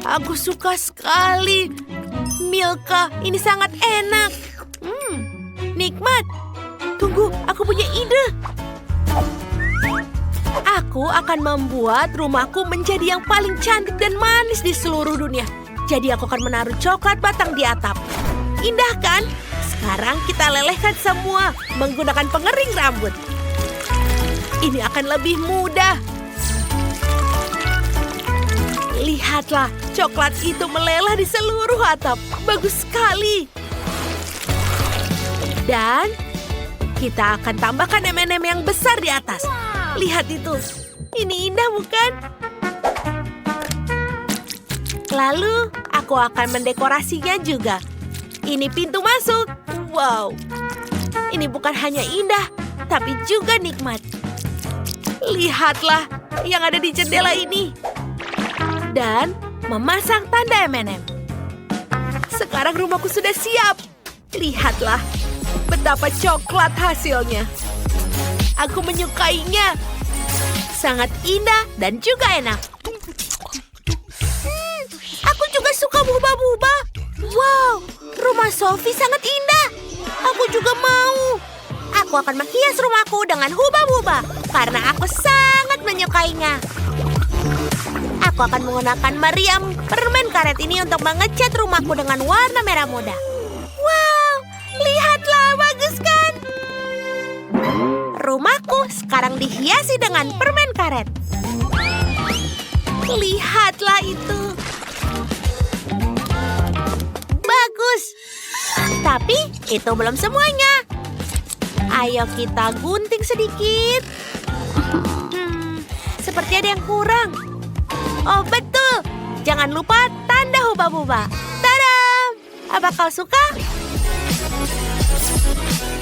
Aku suka sekali. Milka, ini sangat enak. Nikmat. Tunggu, aku punya ide. Aku akan membuat rumahku menjadi yang paling cantik dan manis di seluruh dunia. Jadi aku akan menaruh coklat batang di atap. Indah kan? Sekarang kita lelehkan semua menggunakan pengering rambut. Ini akan lebih mudah. Lihatlah, coklat itu meleleh di seluruh atap. Bagus sekali. Dan kita akan tambahkan M&M yang besar di atas. Lihat itu. Ini indah bukan? Lalu, aku akan mendekorasinya juga. Ini pintu masuk. Wow. Ini bukan hanya indah, tapi juga nikmat. Lihatlah yang ada di jendela ini. Dan memasang tanda M&M. Sekarang rumahku sudah siap. Lihatlah betapa coklat hasilnya. Aku menyukainya. Sangat indah dan juga enak. Aku juga suka buba-buba. Wow, rumah Sophie sangat indah. Aku juga mau. Aku akan menghias rumahku dengan huba-buba karena aku sangat menyukainya. Aku akan menggunakan meriam permen karet ini untuk mengecat rumahku dengan warna merah muda. Wow, lihatlah, bagus kan? Rumahku sekarang dihiasi dengan permen karet. Lihatlah itu. Bagus. Tapi itu belum semuanya. Ayo kita gunting sedikit. Seperti ada yang kurang. Oh betul. Jangan lupa tanda huba-buba. Tadam! Apa kau suka?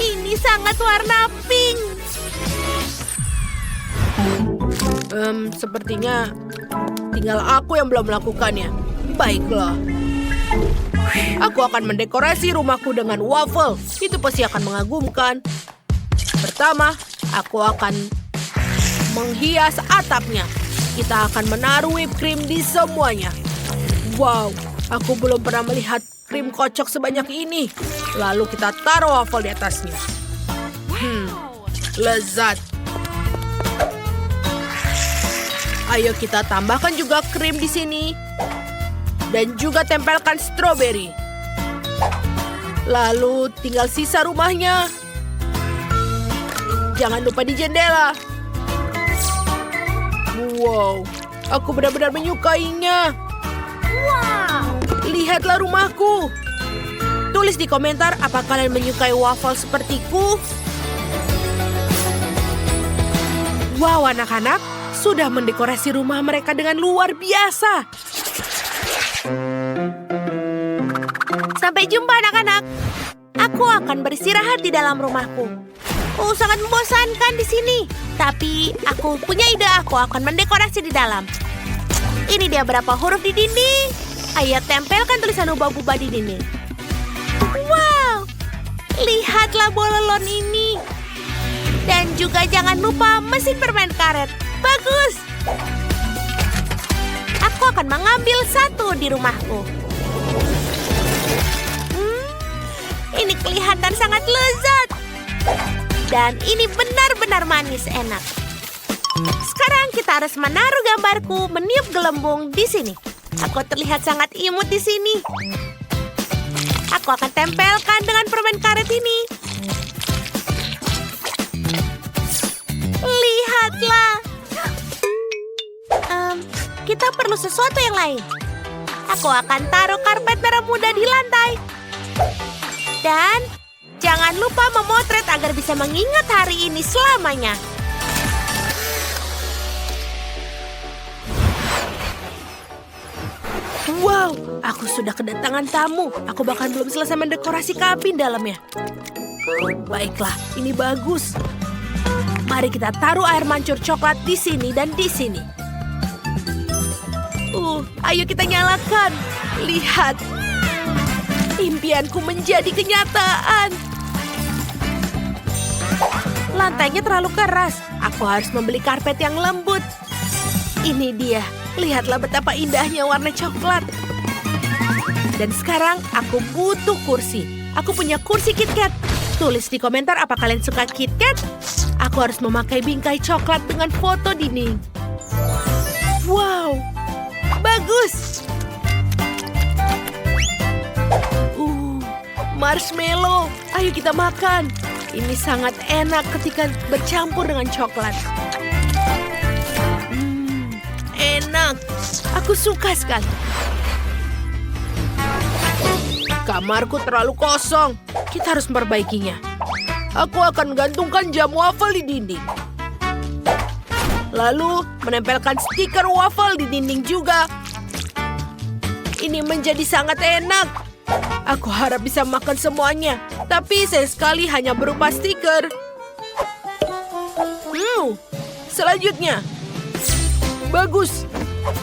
Ini sangat warna pink. Sepertinya tinggal aku yang belum melakukannya. Baiklah. Aku akan mendekorasi rumahku dengan waffle. Itu pasti akan mengagumkan. Pertama, aku akan menghias atapnya. Kita akan menaruh whipped cream di semuanya. Wow, aku belum pernah melihat krim kocok sebanyak ini. Lalu kita taruh waffle di atasnya. Lezat. Ayo kita tambahkan juga krim di sini. Dan juga tempelkan stroberi. Lalu tinggal sisa rumahnya. Jangan lupa di jendela. Wow, aku benar-benar menyukainya. Wow, lihatlah rumahku. Tulis di komentar apa kalian menyukai waffle sepertiku. Wow, anak-anak sudah mendekorasi rumah mereka dengan luar biasa. Sampai jumpa anak-anak. Aku akan beristirahat di dalam rumahku. Oh, sangat membosankan di sini. Tapi aku punya ide, aku akan mendekorasi di dalam. Ini dia berapa huruf di dinding. Ayo tempelkan tulisan huba-buba di dinding. Wow, lihatlah bololon ini. Dan juga jangan lupa mesin permen karet. Bagus. Aku akan mengambil satu di rumahku. Ini kelihatan sangat lezat. Dan ini benar-benar manis enak. Sekarang kita harus menaruh gambarku meniup gelembung di sini. Aku terlihat sangat imut di sini. Aku akan tempelkan dengan permen karet ini. Lihatlah. Kita perlu sesuatu yang lain. Aku akan taruh karpet merah muda di lantai. Dan jangan lupa memotret agar bisa mengingat hari ini selamanya. Wow, aku sudah kedatangan tamu. Aku bahkan belum selesai mendekorasi kabin dalamnya. Baiklah, ini bagus. Mari kita taruh air mancur coklat di sini dan di sini. Ayo kita nyalakan. Lihat. Impianku menjadi kenyataan. Lantainya terlalu keras. Aku harus membeli karpet yang lembut. Ini dia. Lihatlah betapa indahnya warna coklat. Dan sekarang aku butuh kursi. Aku punya kursi KitKat. Tulis di komentar apa kalian suka KitKat. Aku harus memakai bingkai coklat dengan foto dinding. Wow, bagus. Marshmallow, ayo kita makan. Ini sangat enak ketika bercampur dengan coklat. Enak, aku suka sekali. Kamarku terlalu kosong, kita harus memperbaikinya. Aku akan gantungkan jam waffle di dinding. Lalu menempelkan stiker waffle di dinding juga. Ini menjadi sangat enak. Aku harap bisa makan semuanya, tapi sayang sekali hanya berupa stiker. Selanjutnya. Bagus.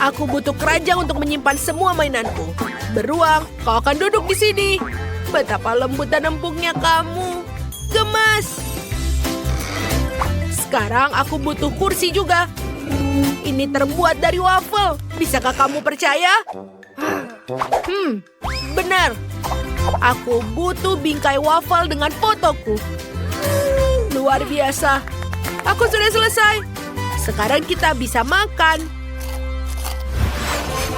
Aku butuh keranjang untuk menyimpan semua mainanku. Beruang, kau akan duduk di sini. Betapa lembut dan empuknya kamu. Gemas. Sekarang aku butuh kursi juga. Ini terbuat dari waffle. Bisakah kamu percaya? Benar. Aku butuh bingkai waffle dengan fotoku. Luar biasa. Aku sudah selesai. Sekarang kita bisa makan.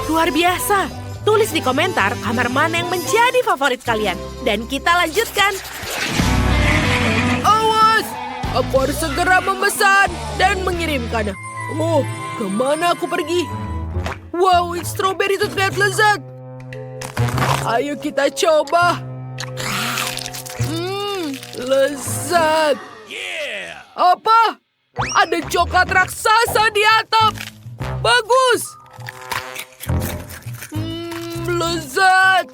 Luar biasa. Tulis di komentar kamar mana yang menjadi favorit kalian. Dan kita lanjutkan. Awas! Aku harus segera memesan dan mengirimkannya. Oh, kemana aku pergi? Wow, strawberry itu terlihat lezat. Ayo kita coba. Lezat. Apa? Ada coklat raksasa di atap. Bagus. Lezat.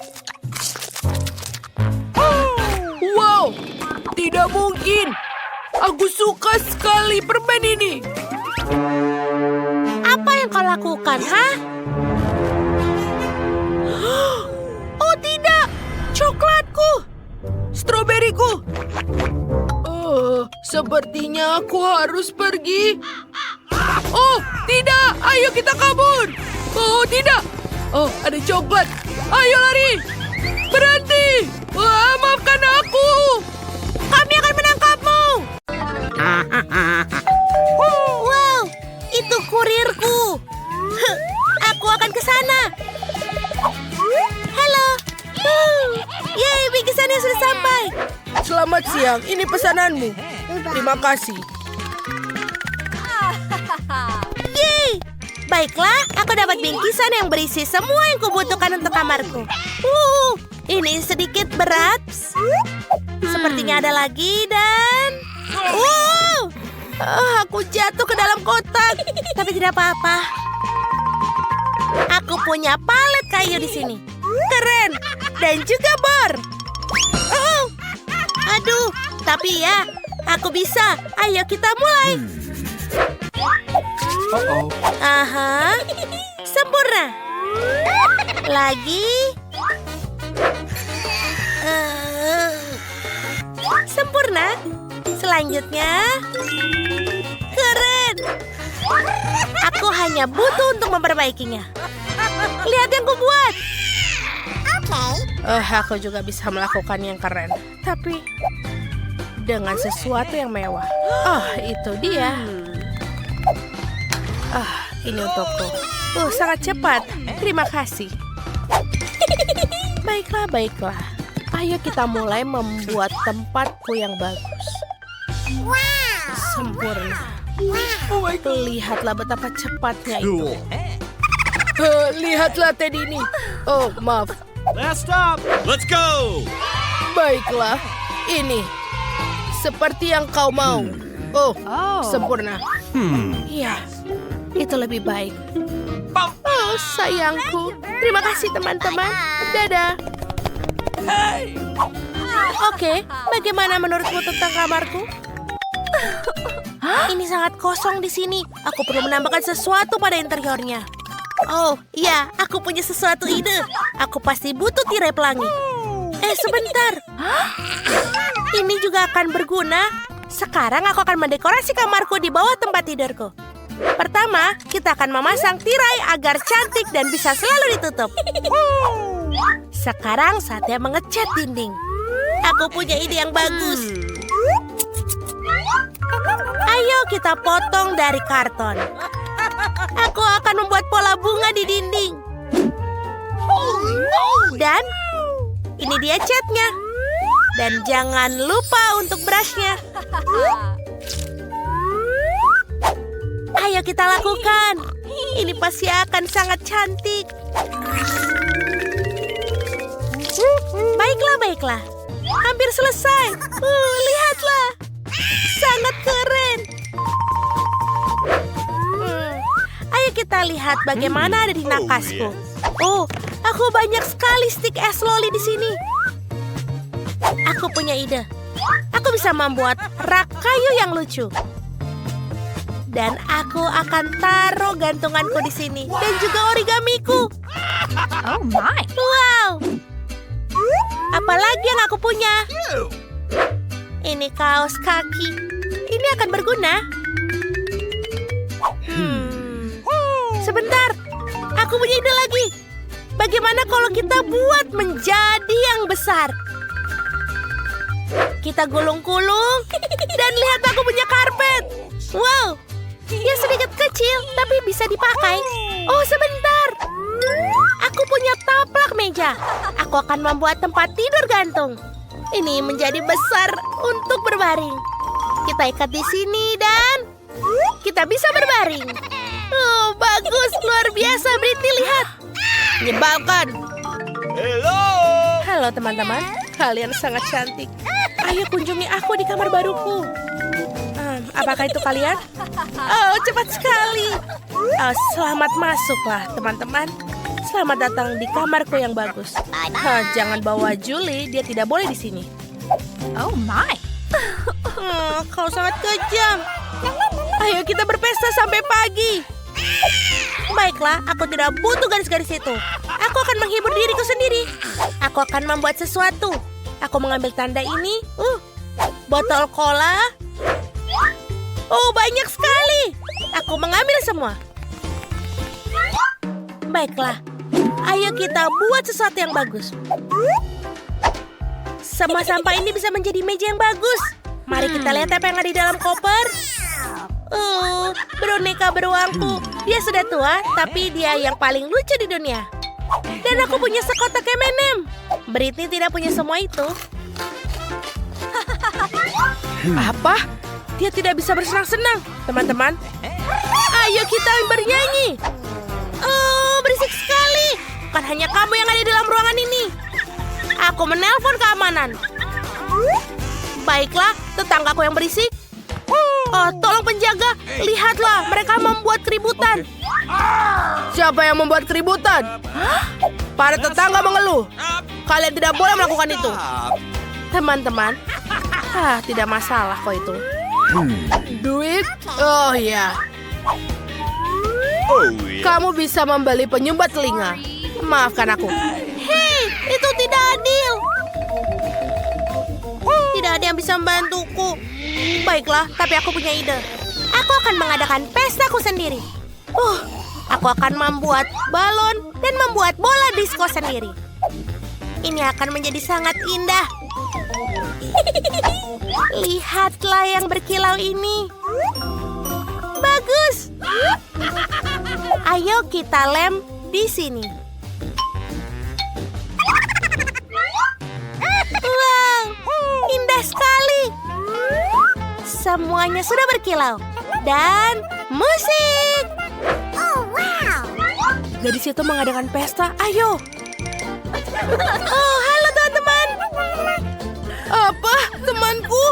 Wow, tidak mungkin. Aku suka sekali permen ini. Apa yang kau lakukan, hah? Oh tidak, coklatku, stroberiku. Sepertinya aku harus pergi. Oh tidak, ayo kita kabur. Oh tidak, oh ada coklat. Ayo lari, berhenti. Wah, maafkan aku. Kami akan menangkapmu. Wow, itu kurirku. Aku akan ke sana. Halo. Yeay, bingkisannya sudah sampai. Selamat siang, ini pesananmu. Terima kasih. Yeay. Baiklah, aku dapat bingkisan yang berisi semua yang kubutuhkan untuk kamarku. Ini sedikit berat. Sepertinya ada lagi dan... aku jatuh ke dalam kotak. Tapi tidak apa-apa. Aku punya palet kayu di sini. Keren. Dan juga bor. Aduh, tapi ya, aku bisa. Ayo kita mulai. Aha, sempurna. Lagi. Sempurna. Selanjutnya. Keren. Aku hanya butuh untuk memperbaikinya. Lihat yang kubuat. Aku juga bisa melakukan yang keren. Tapi dengan sesuatu yang mewah. Itu dia. Ini untukku. Sangat cepat. Terima kasih. Baiklah. Ayo kita mulai membuat tempatku yang bagus. Sempurna. Lihatlah betapa cepatnya itu. Lihatlah Ted ini. Oh, maaf. Last stop. Let's go. Baiklah. Ini. Seperti yang kau mau. Sempurna. Iya. Itu lebih baik. Oh, sayangku. Terima kasih, teman-teman. Dadah. Oke, bagaimana menurutmu tentang kamarku? Ini sangat kosong di sini. Aku perlu menambahkan sesuatu pada interiornya. Oh, iya, aku punya sesuatu ide. Aku pasti butuh tirai pelangi. Sebentar. Ini juga akan berguna. Sekarang aku akan mendekorasi kamarku di bawah tempat tidurku. Pertama, kita akan memasang tirai agar cantik dan bisa selalu ditutup. Sekarang saatnya mengecat dinding. Aku punya ide yang bagus. Ayo kita potong dari karton. Aku akan membuat pola bunga di dinding. Dan ini dia catnya. Dan jangan lupa untuk brushnya. Ayo kita lakukan. Ini pasti akan sangat cantik. Baiklah. Hampir selesai. Lihatlah. Sangat keren. Ayo kita lihat bagaimana ada di nakasku. Oh, aku banyak sekali stik es loli di sini. Aku punya ide. Aku bisa membuat rak kayu yang lucu. Dan aku akan taruh gantunganku di sini dan juga origamiku. Oh my. Wow. Apalagi yang aku punya? Ini kaos kaki. Ini akan berguna. Sebentar. Aku punya ide lagi. Bagaimana kalau kita buat menjadi yang besar? Kita gulung-gulung dan lihat aku punya karpet. Wow. Dia sedikit kecil, tapi bisa dipakai. Oh, sebentar. Aku punya taplak meja. Aku akan membuat tempat tidur gantung. Ini menjadi besar untuk berbaring. Kita ikat di sini dan kita bisa berbaring. Oh, bagus. Luar biasa, Britney. Lihat. Menyebalkan. Halo, teman-teman. Kalian sangat cantik. Ayo kunjungi aku di kamar baruku. Apakah itu kalian? Oh, cepat sekali. Selamat masuklah, teman-teman. Selamat datang di kamarku yang bagus. Jangan bawa Julie, dia tidak boleh di sini. Oh my. Kau sangat kejam. Ayo kita berpesta sampai pagi. Baiklah, aku tidak butuh garis-garis itu. Aku akan menghibur diriku sendiri. Aku akan membuat sesuatu. Aku mengambil tanda ini. Botol cola. Oh, banyak sekali. Aku mengambil semua. Baiklah. Ayo kita buat sesuatu yang bagus. Semua sampah ini bisa menjadi meja yang bagus. Mari kita lihat apa yang ada di dalam koper. Boneka beruangku. Dia sudah tua, tapi dia yang paling lucu di dunia. Dan aku punya sekotak M&M. Britney tidak punya semua itu. Apa? Dia tidak bisa bersenang-senang, teman-teman. Ayo kita bernyanyi. Oh, berisik sekali. Bukan hanya kamu yang ada di dalam ruangan ini. Aku menelpon keamanan. Baiklah, tetanggaku yang berisik. Oh, tolong penjaga. Lihatlah, mereka membuat keributan. Siapa yang membuat keributan? Para tetangga mengeluh. Kalian tidak boleh melakukan itu. Teman-teman, tidak masalah kok itu. Duit? Oh ya. Kamu bisa membeli penyumbat telinga. Maafkan aku. Hei, itu tidak adil. Tidak ada yang bisa membantuku. Baiklah, tapi aku punya ide. Aku akan mengadakan pestaku sendiri. Aku akan membuat balon dan membuat bola disko sendiri. Ini akan menjadi sangat indah. Lihatlah yang berkilau ini. Bagus. Ayo kita lem di sini. Wow, indah sekali. Semuanya sudah berkilau. Dan musik. Oh, wow. Gadis itu mengadakan pesta. Ayo. Oh, halo teman-teman. Apa? Temanku?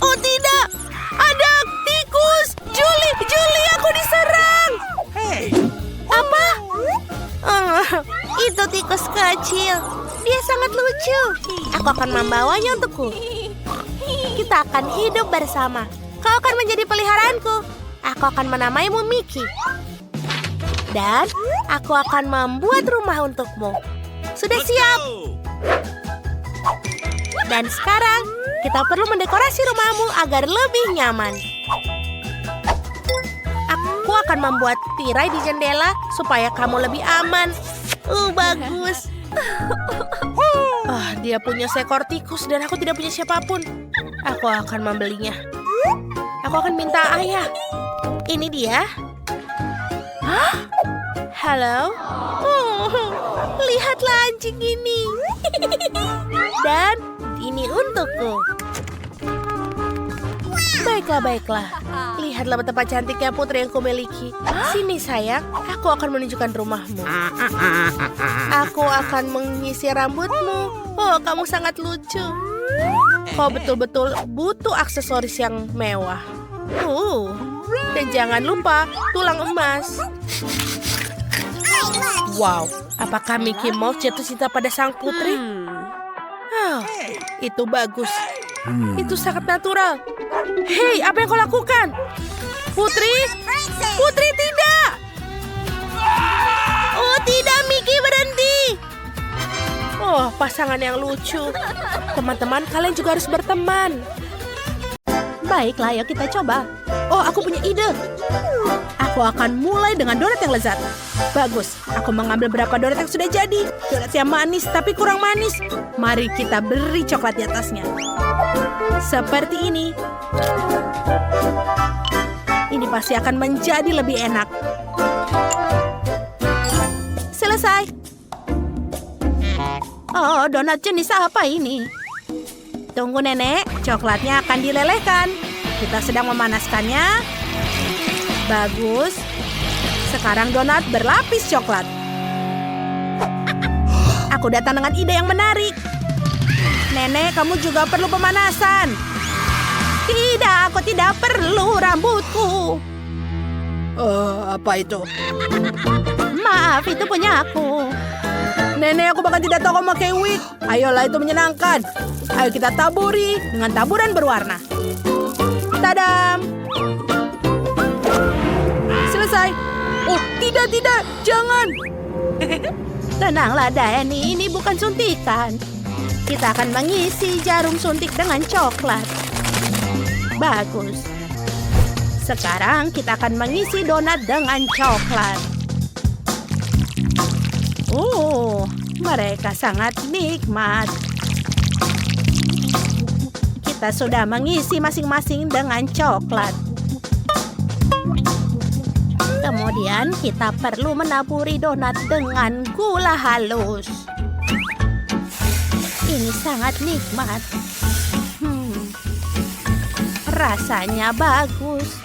Oh tidak, ada tikus. Julie, aku diserang. Hey. Apa? Itu tikus kecil. Dia sangat lucu. Aku akan membawanya untukku. Kita akan hidup bersama. Kau akan menjadi peliharaanku. Aku akan menamaimu Mickey. Dan aku akan membuat rumah untukmu. Sudah siap? Dan sekarang Kita perlu mendekorasi rumahmu agar lebih nyaman. Aku akan membuat tirai di jendela supaya kamu lebih aman. Bagus. Dia punya seekor tikus dan aku tidak punya siapapun. Aku akan membelinya. Aku akan minta ayah. Ini dia. Halo. Lihatlah anjing ini. Dan ini untukku. Baiklah. Lihatlah betapa cantiknya putri yang kumiliki. Sini sayang, aku akan menunjukkan rumahmu. Aku akan mengisi rambutmu. Kamu sangat lucu. Kau betul-betul butuh aksesoris yang mewah. Dan jangan lupa tulang emas. Wow, apakah Mickey Mouse jatuh cinta pada sang putri? Itu bagus. Itu sangat natural. Hei, apa yang kau lakukan? Putri? Putri, tidak! Oh, tidak, Mickey, berhenti! Pasangan yang lucu. Teman-teman, kalian juga harus berteman. Baiklah, ayo kita coba. Aku punya ide. Aku akan mulai dengan donat yang lezat. Bagus, aku mengambil beberapa donat yang sudah jadi. Donat yang manis, tapi kurang manis. Mari kita beri coklat di atasnya. Seperti ini. Ini pasti akan menjadi lebih enak. Selesai. Donat jenis apa ini? Tunggu, Nenek. Coklatnya akan dilelehkan. Kita sedang memanaskannya. Bagus. Sekarang donat berlapis coklat. Aku datang dengan ide yang menarik. Nenek, kamu juga perlu pemanasan. Tidak, aku tidak perlu rambutku. Apa itu? Maaf, itu punya aku. Nenek, aku bahkan tidak tahu kamu pakai wig. Ayolah, itu menyenangkan. Ayo kita taburi dengan taburan berwarna. Tadam! Selesai. Tidak, jangan. Tenanglah, Dani, ini bukan suntikan. Kita akan mengisi jarum suntik dengan coklat. Bagus. Sekarang kita akan mengisi donat dengan coklat. Mereka sangat nikmat. Kita sudah mengisi masing-masing dengan coklat. Kemudian kita perlu menaburi donat dengan gula halus. Ini sangat nikmat. Rasanya bagus.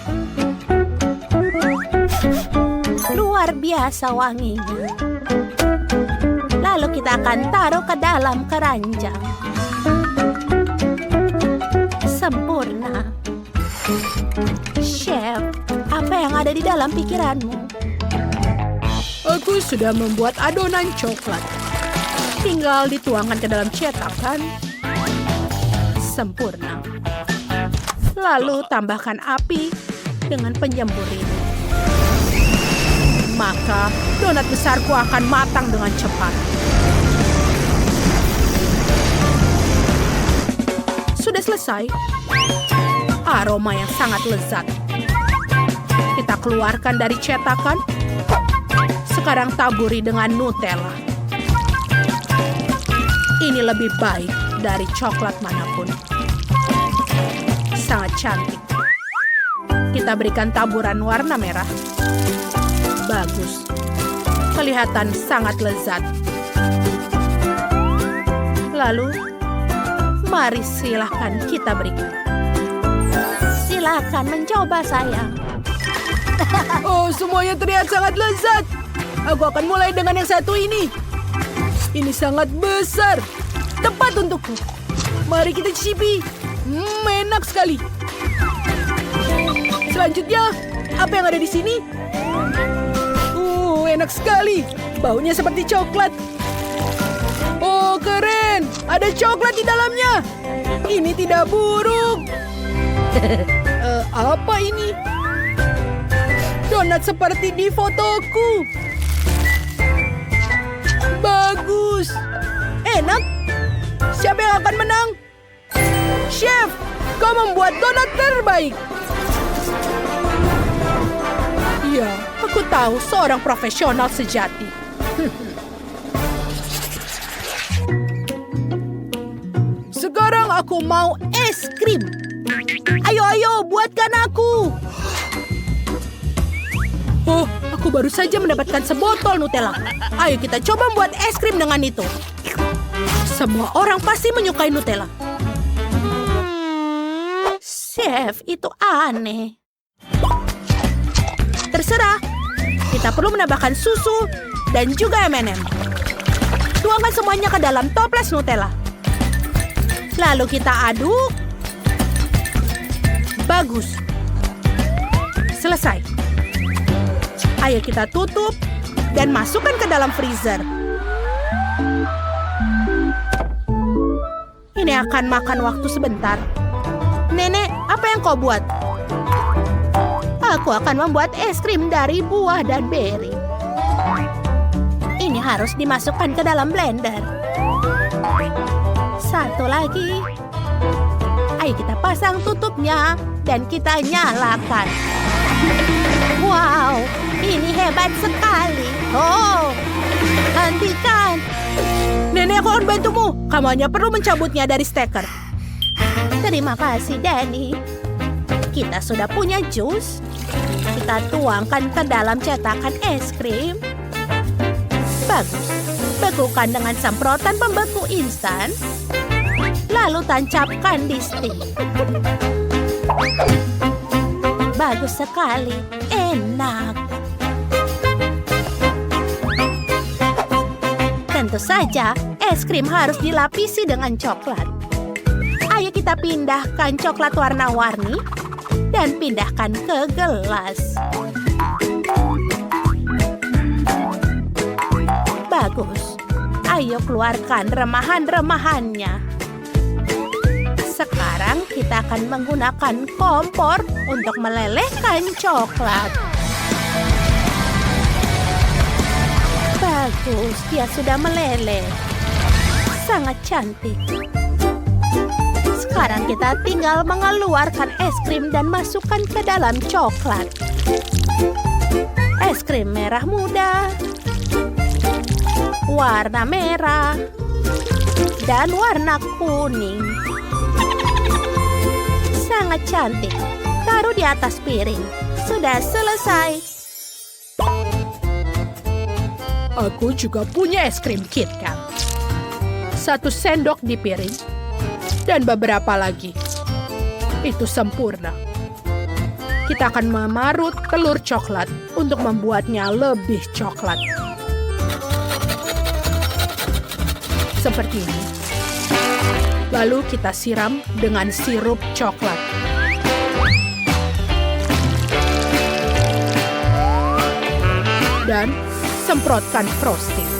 Luar biasa wanginya. Lalu kita akan taruh ke dalam keranjang. Sempurna. Chef, apa yang ada di dalam pikiranmu? Aku sudah membuat adonan coklat. Tinggal dituangkan ke dalam cetakan. Sempurna. Lalu tambahkan api dengan penyembur ini. Maka donat besarku akan matang dengan cepat. Sudah selesai. Aroma yang sangat lezat. Kita keluarkan dari cetakan. Sekarang taburi dengan Nutella. Ini lebih baik dari coklat manapun. Sangat cantik. Kita berikan taburan warna merah. Bagus. Kelihatan sangat lezat. Lalu, mari silahkan kita berikan. Silahkan mencoba, sayang. Semuanya terlihat sangat lezat. Aku akan mulai dengan yang satu ini. Ini sangat besar. Tepat untukku. Mari kita cicipi. Enak sekali. Selanjutnya, apa yang ada di sini? Enak sekali. Baunya seperti coklat. Keren. Ada coklat di dalamnya. Ini tidak buruk. Apa ini? Donat seperti di fotoku. Bagus. Enak. Siapa yang akan menang? Chef, kau membuat donat terbaik. Ya, aku tahu seorang profesional sejati. Sekarang aku mau es krim. Ayo, buatkan aku. Oh, aku baru saja mendapatkan sebotol Nutella. Ayo kita coba buat es krim dengan itu. Semua orang pasti menyukai Nutella. Chef, itu aneh. Terserah. Kita perlu menambahkan susu dan juga M&M. Tuangkan semuanya ke dalam toples Nutella. Lalu kita aduk. Bagus. Selesai. Ayo kita tutup dan masukkan ke dalam freezer. Ini akan makan waktu sebentar. Nenek, apa yang kau buat? Aku akan membuat es krim dari buah dan beri. Ini harus dimasukkan ke dalam blender. Satu lagi. Ayo kita pasang tutupnya dan kita nyalakan. Wow, ini hebat sekali. Oh, hentikan. Nenek, aku akan bantumu. Kamu hanya perlu mencabutnya dari steker. Terima kasih, Danny. Kita sudah punya jus. Kita tuangkan ke dalam cetakan es krim. Bagus. Bekukan dengan semprotan pembeku instan. Lalu tancapkan di stik. Bagus sekali. Enak. Tentu saja, es krim harus dilapisi dengan coklat. Ayo kita pindahkan coklat warna-warni dan pindahkan ke gelas. Bagus. Ayo keluarkan remahan-remahannya. Sekarang kita akan menggunakan kompor untuk melelehkan coklat. Bagus, dia sudah meleleh. Sangat cantik. Sekarang kita tinggal mengeluarkan es krim dan masukkan ke dalam coklat. Es krim merah muda, warna merah, dan warna kuning. Sangat cantik. Taruh di atas piring. Sudah selesai. Aku juga punya es krim KitKat. 1 sendok di piring. Dan beberapa lagi. Itu sempurna. Kita akan memarut telur coklat untuk membuatnya lebih coklat. Seperti ini. Lalu kita siram dengan sirup coklat. Dan semprotkan frosting.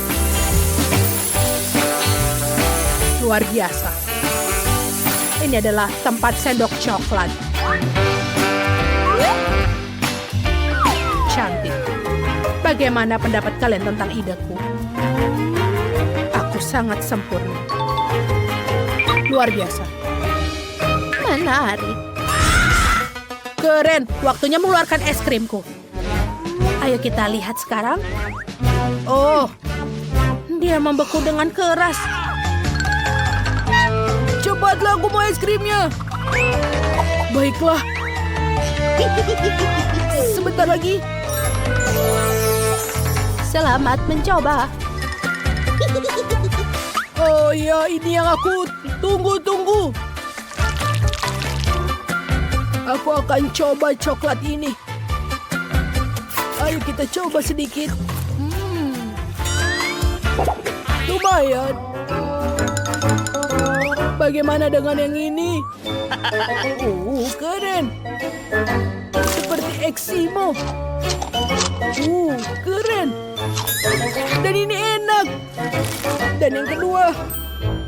Luar biasa. Ini adalah tempat sendok coklat. Cantik. Bagaimana pendapat kalian tentang ideku? Aku sangat sempurna. Luar biasa. Menarik. Keren, waktunya mengeluarkan es krimku. Ayo kita lihat sekarang. Oh, Dia membeku dengan keras. cepatlah, aku mau es krimnya. Baiklah. Sebentar lagi. Selamat mencoba. Oh ya, ini yang aku tunggu-tunggu. Aku akan coba coklat ini. Ayo kita coba sedikit. Lumayan. Bagaimana dengan yang ini? Keren. Seperti Eksimo. Keren. Dan ini enak. Dan yang kedua.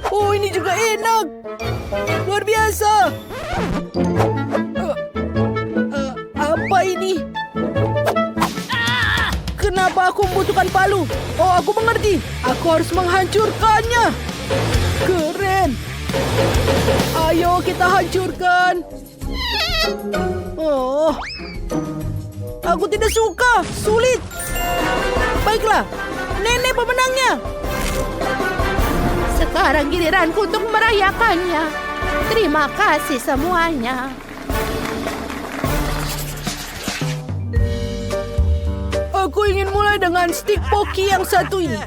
Ini juga enak. Luar biasa. Apa ini? Kenapa aku membutuhkan palu? Oh, aku mengerti. Aku harus menghancurkannya. Keren. Ayo kita hancurkan. Oh, aku tidak suka. Sulit. Baiklah, nenek pemenangnya. Sekarang giliranku untuk merayakannya. Terima kasih semuanya. Aku ingin mulai dengan stik Pocky yang satu ini.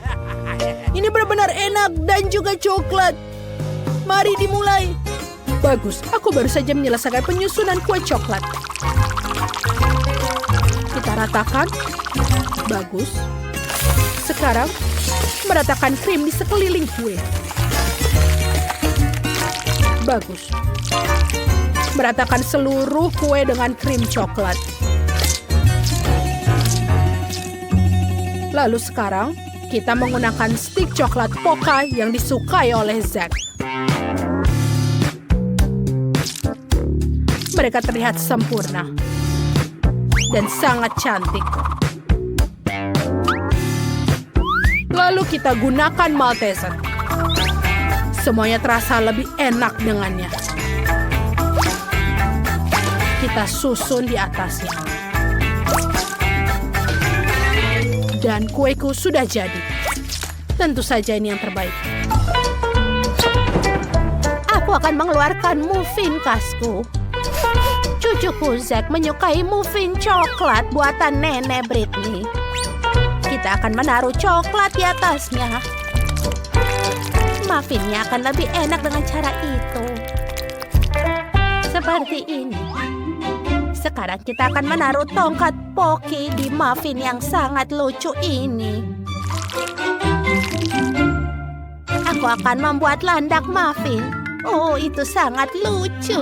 Ini benar-benar enak dan juga coklat. Mari dimulai. Bagus, aku baru saja menyelesaikan penyusunan kue coklat. Kita ratakan. Bagus. Sekarang, meratakan krim di sekeliling kue. Bagus. Meratakan seluruh kue dengan krim coklat. Lalu sekarang, kita menggunakan stik coklat Poca yang disukai oleh Zack. Mereka terlihat sempurna dan sangat cantik. Lalu kita gunakan Malteser. Semuanya terasa lebih enak dengannya. Kita susun di atasnya. Dan kueku sudah jadi. Tentu saja ini yang terbaik. Aku akan mengeluarkan muffin khasku. Cucuku Zack menyukai muffin coklat buatan nenek Britney. Kita akan menaruh coklat di atasnya. Muffinnya akan lebih enak dengan cara itu. Seperti ini. Sekarang kita akan menaruh tongkat Pocky di muffin yang sangat lucu ini. Aku akan membuat landak muffin. Oh, itu sangat lucu.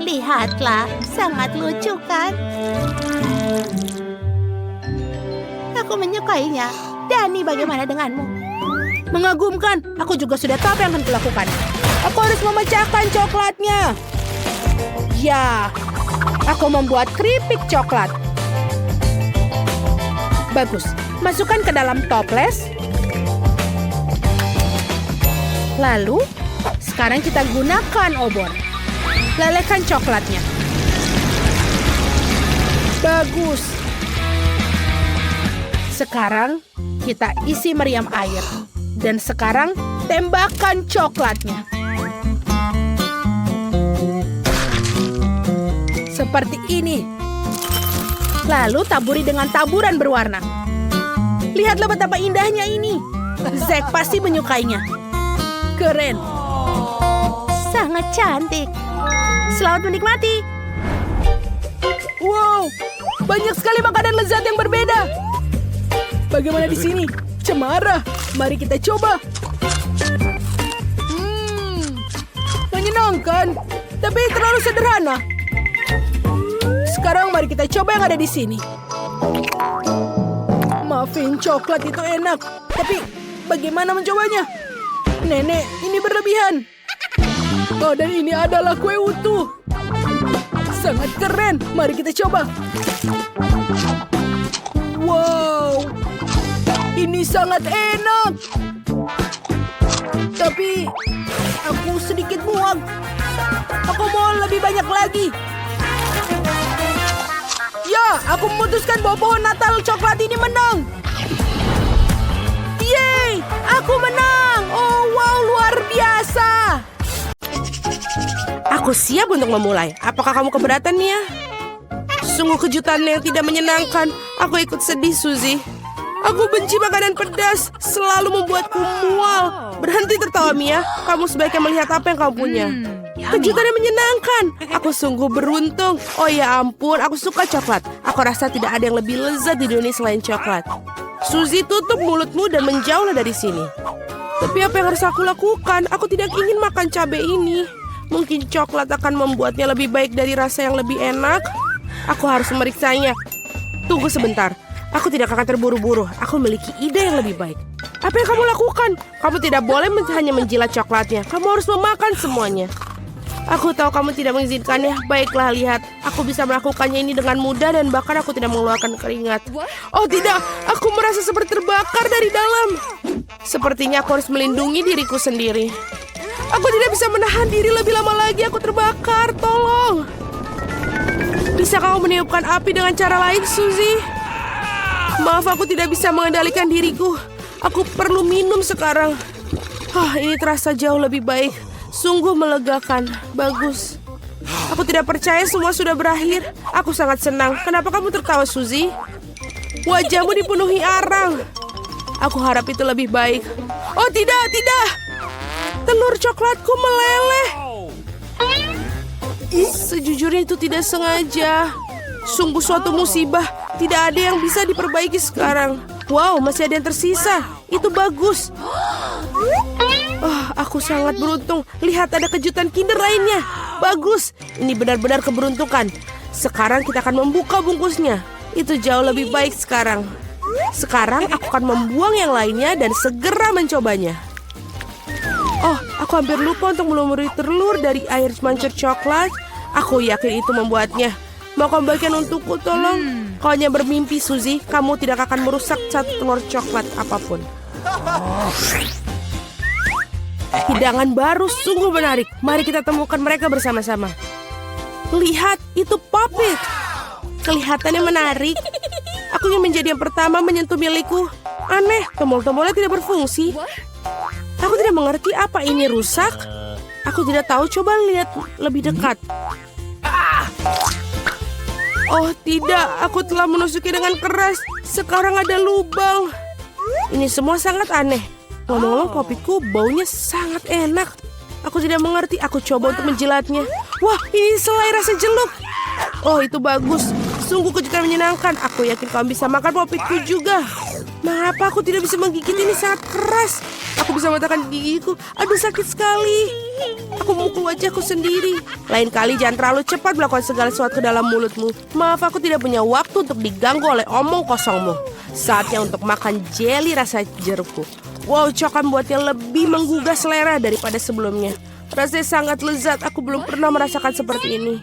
Lihatlah, sangat lucu kan? Aku menyukainya. Dani, bagaimana denganmu? Mengagumkan, aku juga sudah tahu apa yang akan kulakukan. Aku harus memecahkan coklatnya. Ya, aku membuat keripik coklat. Bagus, masukkan ke dalam toples. Lalu, sekarang kita gunakan obor. Lelehkan coklatnya. Bagus. Sekarang, kita isi meriam air. Dan sekarang, tembakkan coklatnya. Seperti ini. Lalu taburi dengan taburan berwarna. Lihatlah betapa indahnya ini. Zack pasti menyukainya. Keren. Sangat cantik. Selamat menikmati. Wow, banyak sekali makanan lezat yang berbeda. Bagaimana di sini? Cemara. Mari kita coba. Menyenangkan, tapi terlalu sederhana. Sekarang mari kita coba yang ada di sini. Muffin coklat itu enak, tapi bagaimana mencobanya? Nenek, ini berlebihan. Oh, dan ini adalah kue utuh. Sangat keren. Mari kita coba. Wow, ini sangat enak. Tapi aku sedikit muak. Aku mau lebih banyak lagi. Ya, aku memutuskan bahwa pohon Natal coklat ini menang. Yeay, aku menang. Oh, wow, luar biasa. Aku siap untuk memulai. Apakah kamu keberatan, Mia? Sungguh kejutan yang tidak menyenangkan. Aku ikut sedih, Suzy. Aku benci makanan pedas. Selalu membuatku mual. Berhenti tertawa, Mia. Kamu sebaiknya melihat apa yang kamu punya. Kejutan yang menyenangkan. Aku sungguh beruntung. Oh ya ampun, aku suka coklat. Aku rasa tidak ada yang lebih lezat di dunia selain coklat. Suzy, tutup mulutmu dan menjauhlah dari sini. Tapi apa yang harus aku lakukan? Aku tidak ingin makan cabai ini. Mungkin coklat akan membuatnya lebih baik dari rasa yang lebih enak. Aku harus memeriksanya. Tunggu sebentar. Aku tidak akan terburu-buru. Aku memiliki ide yang lebih baik. Apa yang kamu lakukan? Kamu tidak boleh hanya menjilat coklatnya. Kamu harus memakan semuanya. Aku tahu kamu tidak mengizinkannya. Baiklah, lihat. Aku bisa melakukannya ini dengan mudah dan bahkan aku tidak mengeluarkan keringat. Oh tidak, aku merasa seperti terbakar dari dalam. Sepertinya aku harus melindungi diriku sendiri. Aku tidak bisa menahan diri lebih lama lagi. Aku terbakar, tolong. Bisa kamu meniupkan api dengan cara lain, Suzy? Maaf, aku tidak bisa mengendalikan diriku. Aku perlu minum sekarang. Ini terasa jauh lebih baik. Sungguh melegakan. Bagus. Aku tidak percaya semua sudah berakhir. Aku sangat senang. Kenapa kamu tertawa, Suzy? Wajahmu dipenuhi arang. Aku harap itu lebih baik. Oh, tidak, tidak. Telur coklatku meleleh. Sejujurnya itu tidak sengaja. Sungguh suatu musibah. Tidak ada yang bisa diperbaiki sekarang. Wow, masih ada yang tersisa. Itu bagus. Aku sangat beruntung. Lihat, ada kejutan Kinder lainnya. Bagus. Ini benar-benar keberuntungan. Sekarang kita akan membuka bungkusnya. Itu jauh lebih baik sekarang. Sekarang aku akan membuang yang lainnya dan segera mencobanya. Aku hampir lupa untuk melumuri telur dari air mancur coklat. Aku yakin itu membuatnya. Mau kamu bagikan untukku, tolong? Kau hanya bermimpi, Suzy. Kamu tidak akan merusak satu telur coklat apapun. Hidangan baru sungguh menarik. Mari kita temukan mereka bersama-sama. Lihat, itu Poppit. Kelihatannya menarik. Aku ingin menjadi yang pertama menyentuh milikku. Aneh, tombol-tombolnya tidak berfungsi. Aku tidak mengerti apa ini rusak. Aku tidak tahu, coba lihat lebih dekat. Oh tidak, aku telah menusuki dengan keras. Sekarang ada lubang. Ini semua sangat aneh. Ngomong-ngomong, Poppitku baunya sangat enak. Aku tidak mengerti, aku coba untuk menjilatnya. Wah, ini selai rasa jeluk. Oh, itu bagus. Sungguh kejutan menyenangkan. Aku yakin kamu bisa makan Poppitku juga. Mengapa aku tidak bisa menggigit, ini sangat keras. Aku bisa mematahkan gigiku. Aduh, sakit sekali. Aku memukul wajahku sendiri. Lain kali jangan terlalu cepat melakukan segala sesuatu ke dalam mulutmu. Maaf, aku tidak punya waktu untuk diganggu oleh omong kosongmu. Saatnya untuk makan jeli rasa jerukku. Wow, coklat membuatnya lebih menggugah selera daripada sebelumnya. Rasanya sangat lezat. Aku belum pernah merasakan seperti ini.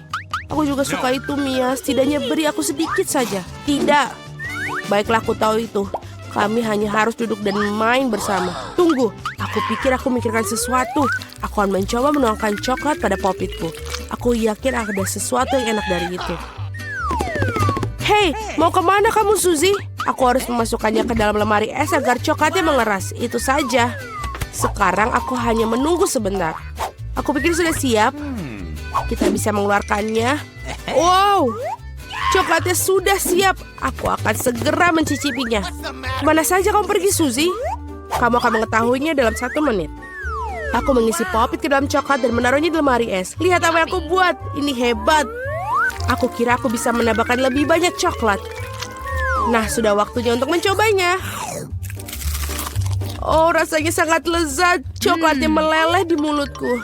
Aku juga suka itu, Mia. Setidaknya beri aku sedikit saja. Tidak. Baiklah, aku tahu itu. Kami hanya harus duduk dan main bersama. Tunggu, aku pikir aku memikirkan sesuatu. Aku akan mencoba menuangkan coklat pada Poppitku. Aku yakin ada sesuatu yang enak dari itu. Hei, mau kemana kamu, Suzy? Aku harus memasukkannya ke dalam lemari es agar coklatnya mengeras. Itu saja. Sekarang aku hanya menunggu sebentar. Aku pikir sudah siap. Kita bisa mengeluarkannya. Wow, coklatnya sudah siap. Aku akan segera mencicipinya. Kemana saja kamu pergi, Suzy? Kamu akan mengetahuinya dalam 1 menit. Aku mengisi Poppit ke dalam coklat dan menaruhnya di lemari es. Lihat apa yang aku buat. Ini hebat. Aku kira aku bisa menambahkan lebih banyak coklat. Nah, sudah waktunya untuk mencobanya. Oh, rasanya sangat lezat. Coklatnya meleleh di mulutku.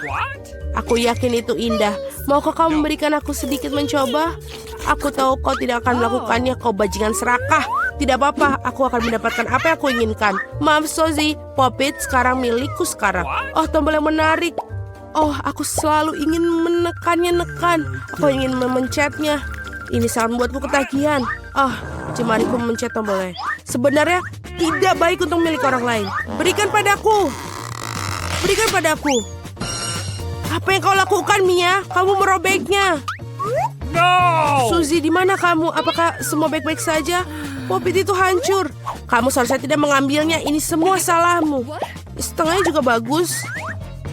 Aku yakin itu indah. Maukah kamu memberikan aku sedikit mencoba? Aku tahu kau tidak akan melakukannya, kau bajingan serakah. Tidak apa-apa, aku akan mendapatkan apa yang aku inginkan. Maaf, Suzy, Poppit sekarang milikku sekarang. Oh, tombol yang menarik. Oh, aku selalu ingin menekannya. Aku ingin memencetnya. Ini sangat membuatku ketagihan. Jemariku memencet tombolnya. Sebenarnya tidak baik untuk milik orang lain. Berikan padaku. Berikan padaku. Apa yang kau lakukan, Mia? Kamu merobeknya. No! Suzy, di mana kamu? Apakah semua baik-baik saja? Poppit itu hancur. Kamu seharusnya tidak mengambilnya. Ini semua salahmu. Setengahnya juga bagus.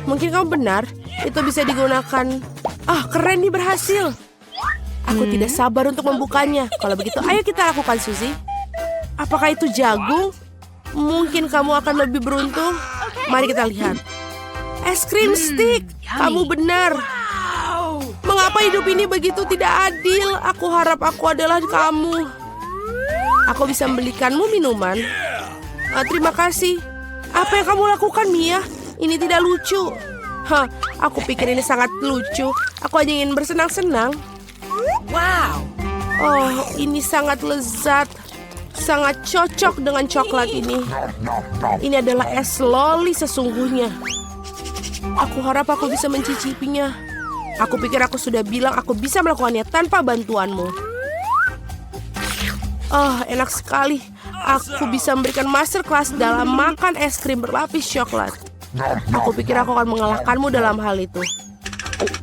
Mungkin kamu benar. Itu bisa digunakan. Keren nih, berhasil. Aku tidak sabar untuk membukanya. Kalau begitu, ayo kita lakukan, Suzy. Apakah itu jagung? Mungkin kamu akan lebih beruntung. Mari kita lihat. Es krim stick. Kamu benar. Mengapa hidup ini begitu tidak adil? Aku harap aku adalah kamu. Aku bisa membelikanmu minuman. Terima kasih. Apa yang kamu lakukan, Mia? Ini tidak lucu. Aku pikir ini sangat lucu. Aku hanya ingin bersenang-senang. Wow. Oh, ini sangat lezat. Sangat cocok dengan coklat ini. Ini adalah es loli sesungguhnya. Aku harap aku bisa mencicipinya. Aku pikir aku sudah bilang aku bisa melakukannya tanpa bantuanmu. Enak sekali. aku bisa memberikan masterclass dalam makan es krim berlapis coklat. Aku pikir aku akan mengalahkanmu dalam hal itu.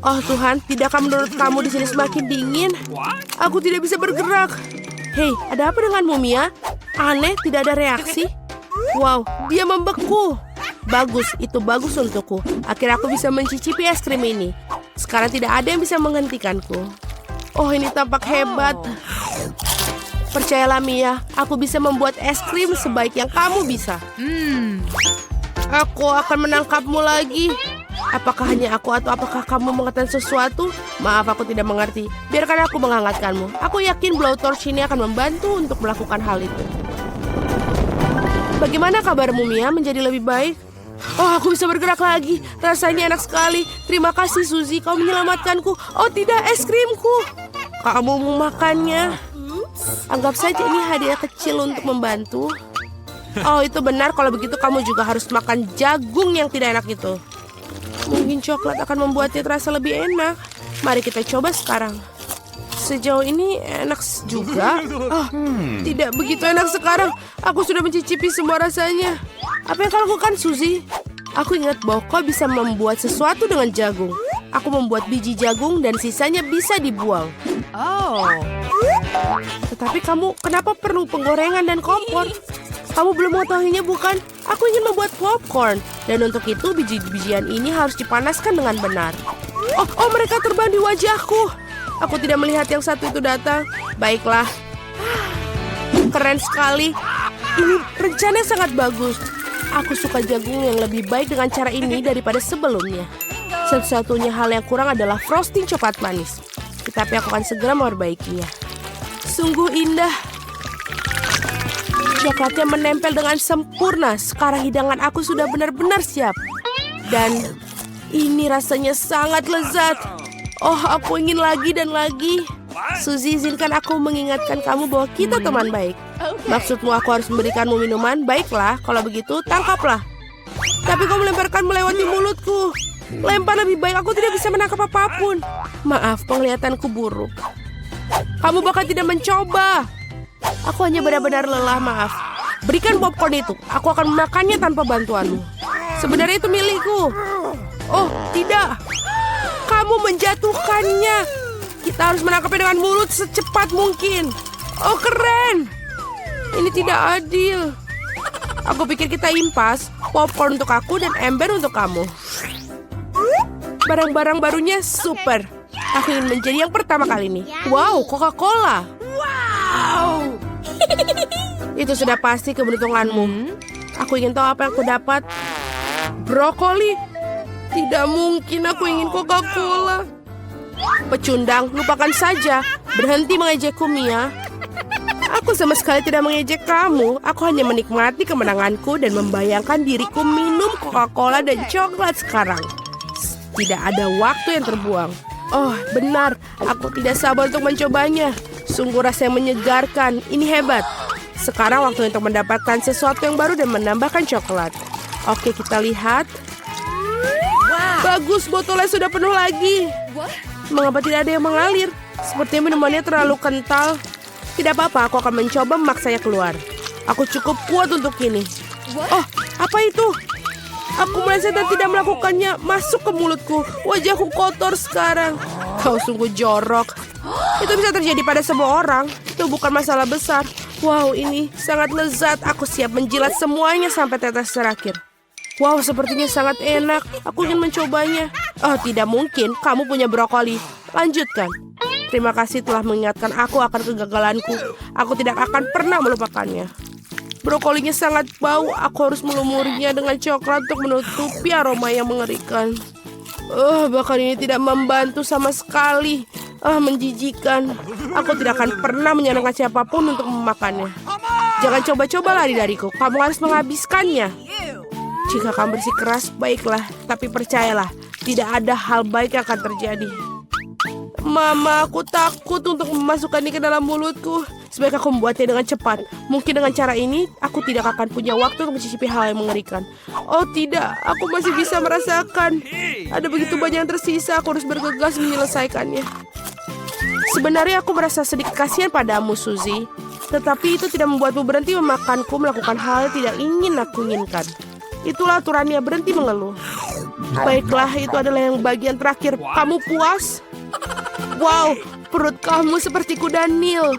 Oh Tuhan, tidakkah menurut kamu di sini semakin dingin? Aku tidak bisa bergerak. Hei, ada apa denganmu, Mia? Aneh, tidak ada reaksi. Wow, dia membeku. Bagus, itu bagus untukku. Akhirnya aku bisa mencicipi es krim ini. Sekarang tidak ada yang bisa menghentikanku. Oh, ini tampak hebat. Percayalah Mia, aku bisa membuat es krim sebaik yang kamu bisa. Aku akan menangkapmu lagi. Apakah hanya aku atau apakah kamu mengatakan sesuatu? Maaf, aku tidak mengerti. Biarkan aku menghangatkanmu. Aku yakin blowtorch ini akan membantu untuk melakukan hal itu. Bagaimana kabarmu, Mia? Menjadi lebih baik? Oh, aku bisa bergerak lagi. Rasanya enak sekali. Terima kasih, Suzy. Kau menyelamatkanku. Oh, tidak, es krimku. Kamu mau makannya? Anggap saja ini hadiah kecil untuk membantu. Oh, itu benar. Kalau begitu kamu juga harus makan jagung yang tidak enak itu. Mungkin coklat akan membuatnya terasa lebih enak. Mari kita coba sekarang. Sejauh ini enak juga. Oh, tidak begitu enak sekarang. Aku sudah mencicipi semua rasanya. Apa yang kau lakukan, Suzy? Aku ingat bahwa kau bisa membuat sesuatu dengan jagung. Aku membuat biji jagung dan sisanya bisa dibuang. Oh. Tetapi kamu kenapa perlu penggorengan dan kompor? Kamu belum mengetahuinya bukan? Aku ingin membuat popcorn. Dan untuk itu biji-bijian ini harus dipanaskan dengan benar. Oh, mereka terbang di wajahku. Aku tidak melihat yang satu itu datang. Baiklah. Keren sekali. Ini rencana sangat bagus. Aku suka jagung yang lebih baik dengan cara ini daripada sebelumnya. Satu-satunya hal yang kurang adalah frosting coklat manis. Tetapi aku akan segera memperbaikinya. Sungguh indah. Coklatnya menempel dengan sempurna. Sekarang hidangan aku sudah benar-benar siap. Dan ini rasanya sangat lezat. Oh, aku ingin lagi dan lagi. Suzy, izinkan aku mengingatkan kamu bahwa kita teman baik. Maksudmu aku harus memberikanmu minuman? Baiklah, kalau begitu tangkaplah. Tapi kau melemparkan melewati mulutku. Lempar lebih baik, aku tidak bisa menangkap apapun. Maaf, penglihatanku buruk. Kamu bahkan tidak mencoba. Aku hanya benar-benar lelah, maaf. Berikan popcorn itu, aku akan memakannya tanpa bantuanmu. Sebenarnya itu milikku. Oh, tidak. Kamu menjatuhkannya. Kita harus menangkapnya dengan mulut secepat mungkin. Oh, keren. Ini tidak adil. Aku pikir kita impas. Popcorn untuk aku dan ember untuk kamu. Barang-barang barunya super. Aku ingin menjadi yang pertama kali ini. Wow, Coca-Cola. Wow. Itu sudah pasti keberuntunganmu. Aku ingin tahu apa yang aku dapat. Brokoli. Tidak mungkin aku ingin Coca-Cola. Pecundang, lupakan saja. Berhenti mengejekku, Mia. Aku sama sekali tidak mengejek kamu. Aku hanya menikmati kemenanganku dan membayangkan diriku minum Coca-Cola dan coklat sekarang. Tidak ada waktu yang terbuang. Oh, benar. Aku tidak sabar untuk mencobanya. Sungguh rasa yang menyegarkan. Ini hebat. Sekarang waktu untuk mendapatkan sesuatu yang baru dan menambahkan coklat. Oke, kita lihat. Bagus, botolnya sudah penuh lagi. Mengapa tidak ada yang mengalir? Sepertinya minumannya terlalu kental. Tidak apa-apa, aku akan mencoba memaksanya keluar. Aku cukup kuat untuk ini. Oh, apa itu? Aku meleset dan tidak melakukannya. Masuk ke mulutku. Wajahku kotor sekarang. Kau sungguh jorok. Itu bisa terjadi pada semua orang. Itu bukan masalah besar. Wow, ini sangat lezat. Aku siap menjilat semuanya sampai tetes terakhir. Wow, sepertinya sangat enak. Aku ingin mencobanya. Oh, tidak mungkin. Kamu punya brokoli. Lanjutkan. Terima kasih telah mengingatkan aku akan kegagalanku. Aku tidak akan pernah melupakannya. Brokolinya sangat bau. Aku harus melumurinya dengan coklat untuk menutupi aroma yang mengerikan. Bahkan ini tidak membantu sama sekali. Menjijikan. Aku tidak akan pernah menyenangkan siapapun untuk memakannya. Jangan coba-coba lari dariku. Kamu harus menghabiskannya. Jika kamu bersikeras, baiklah. Tapi percayalah, tidak ada hal baik yang akan terjadi. Mama, aku takut untuk memasukkannya ke dalam mulutku. Sebaiknya aku membuatnya dengan cepat. Mungkin dengan cara ini, aku tidak akan punya waktu untuk mencicipi hal yang mengerikan. Oh tidak, aku masih bisa merasakan. Ada begitu banyak yang tersisa, aku harus bergegas menyelesaikannya. Sebenarnya aku merasa sedikit kasihan padamu, Suzy. Tetapi itu tidak membuatmu berhenti memakanku melakukan hal yang tidak ingin aku inginkan. Itulah aturannya, berhenti mengeluh. Baiklah, itu adalah yang bagian terakhir. Kamu puas? Wow, perut kamu seperti kuda Nil.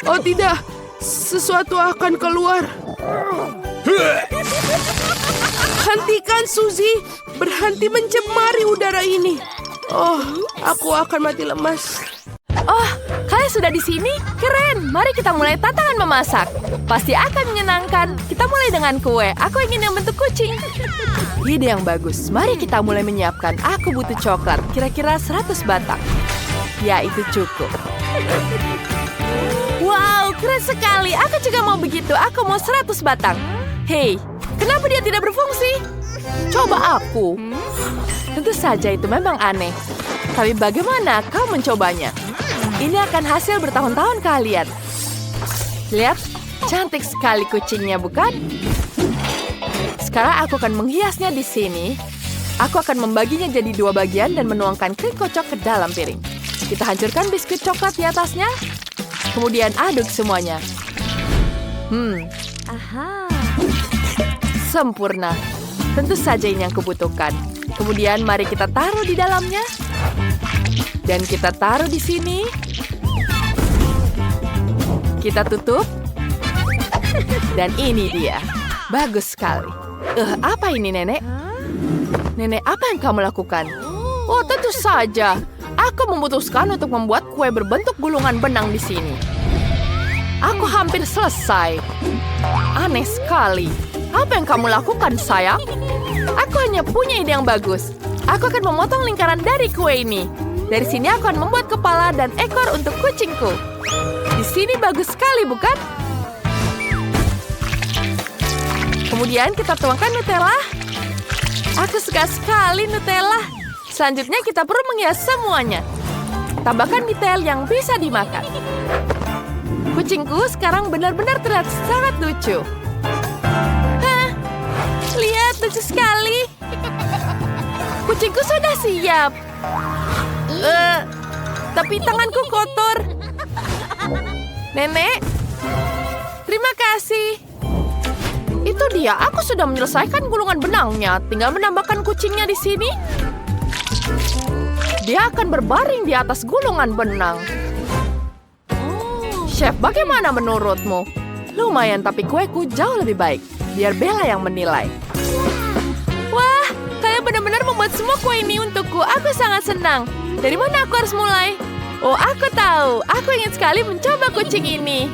Oh tidak, sesuatu akan keluar. Hentikan, Suzy. Berhenti mencemari udara ini. Oh, aku akan mati lemas. Oh, kalian sudah di sini? Keren. Mari kita mulai tantangan memasak. Pasti akan menyenangkan. Kita mulai dengan kue. Aku ingin yang bentuk kucing. Ide yang bagus. Mari kita mulai menyiapkan. Aku butuh coklat. Kira-kira 100 batang. Ya, itu cukup. Wow, keren sekali. Aku juga mau begitu. Aku mau 100 batang. Hei, kenapa dia tidak berfungsi? Coba aku. Tentu saja itu memang aneh. Tapi bagaimana kau mencobanya? Ini akan hasil bertahun-tahun kalian. Lihat, cantik sekali kucingnya, bukan? Sekarang aku akan menghiasnya di sini. Aku akan membaginya jadi 2 bagian dan menuangkan krim kocok ke dalam piring. Kita hancurkan biskuit coklat di atasnya. Kemudian aduk semuanya. Sempurna. Tentu saja ini yang kubutuhkan. Kemudian mari kita taruh di dalamnya. Dan kita taruh di sini. Kita tutup. Dan ini dia. Bagus sekali. Apa ini, Nenek? Nenek, apa yang kamu lakukan? Oh, tentu saja. Aku memutuskan untuk membuat kue berbentuk gulungan benang di sini. Aku hampir selesai. Aneh sekali. Apa yang kamu lakukan, sayang? Aku hanya punya ide yang bagus. Aku akan memotong lingkaran dari kue ini. Dari sini aku akan membuat kepala dan ekor untuk kucingku. Di sini bagus sekali, bukan? Kemudian kita tuangkan Nutella. Aku suka sekali Nutella. Selanjutnya kita perlu menghias semuanya. Tambahkan detail yang bisa dimakan. Kucingku sekarang benar-benar terlihat sangat lucu. Hah, lihat lucu sekali. Kucingku sudah siap. Tapi tanganku kotor. Nenek, terima kasih. Itu dia, aku sudah menyelesaikan gulungan benangnya. Tinggal menambahkan kucingnya di sini. Dia akan berbaring di atas gulungan benang. Chef, bagaimana menurutmu? Lumayan, tapi kueku jauh lebih baik. Biar Bella yang menilai. Wah, kalian benar-benar membuat semua kue ini untukku. Aku sangat senang. Dari mana aku harus mulai? Oh, aku tahu. Aku ingin sekali mencoba kucing ini.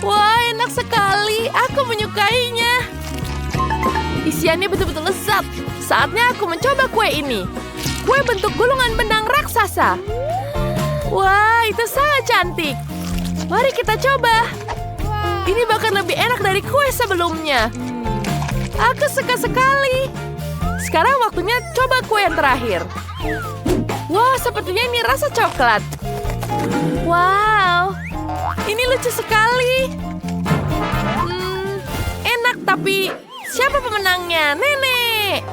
Wah, enak sekali. Aku menyukainya. Isiannya betul-betul lezat. Saatnya aku mencoba kue ini. Kue bentuk gulungan benang raksasa. Wah, itu sangat cantik. Mari kita coba. Ini bahkan lebih enak dari kue sebelumnya. Aku suka sekali. Sekarang waktunya coba kue yang terakhir. Wah, sepertinya ini rasa coklat. Wow, ini lucu sekali. Enak, tapi siapa pemenangnya? Nenek.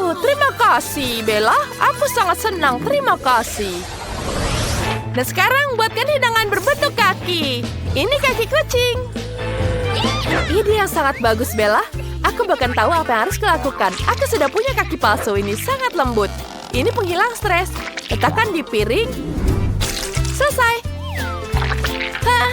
Oh, terima kasih, Bella. Aku sangat senang. Terima kasih. Dan sekarang buatkan hidangan berbentuk kaki. Ini kaki kucing. Ide yang sangat bagus, Bella. Aku bahkan tahu apa yang harus kulakukan. Aku sudah punya kaki palsu. Ini sangat lembut. Ini penghilang stres. Letakkan di piring. Selesai. Hah?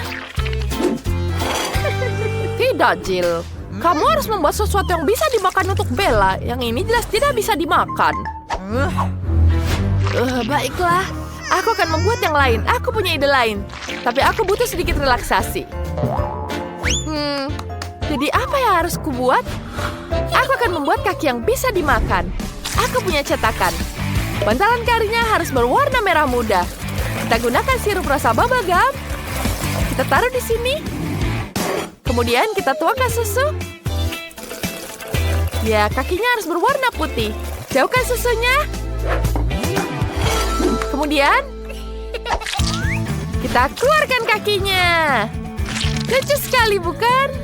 Tidak, Jill. Kamu harus membuat sesuatu yang bisa dimakan untuk Bella. Yang ini jelas tidak bisa dimakan. Baiklah. Aku akan membuat yang lain. Aku punya ide lain. Tapi aku butuh sedikit relaksasi. Jadi apa yang harus kubuat? Aku akan membuat kaki yang bisa dimakan. Aku punya cetakan. Bantalan karinya harus berwarna merah muda. Kita gunakan sirup rasa bubble gum. Kita taruh di sini. Kemudian kita tuangkan susu. Ya, kakinya harus berwarna putih. Jauhkan susunya. Kemudian kita keluarkan kakinya. Lucu sekali, bukan?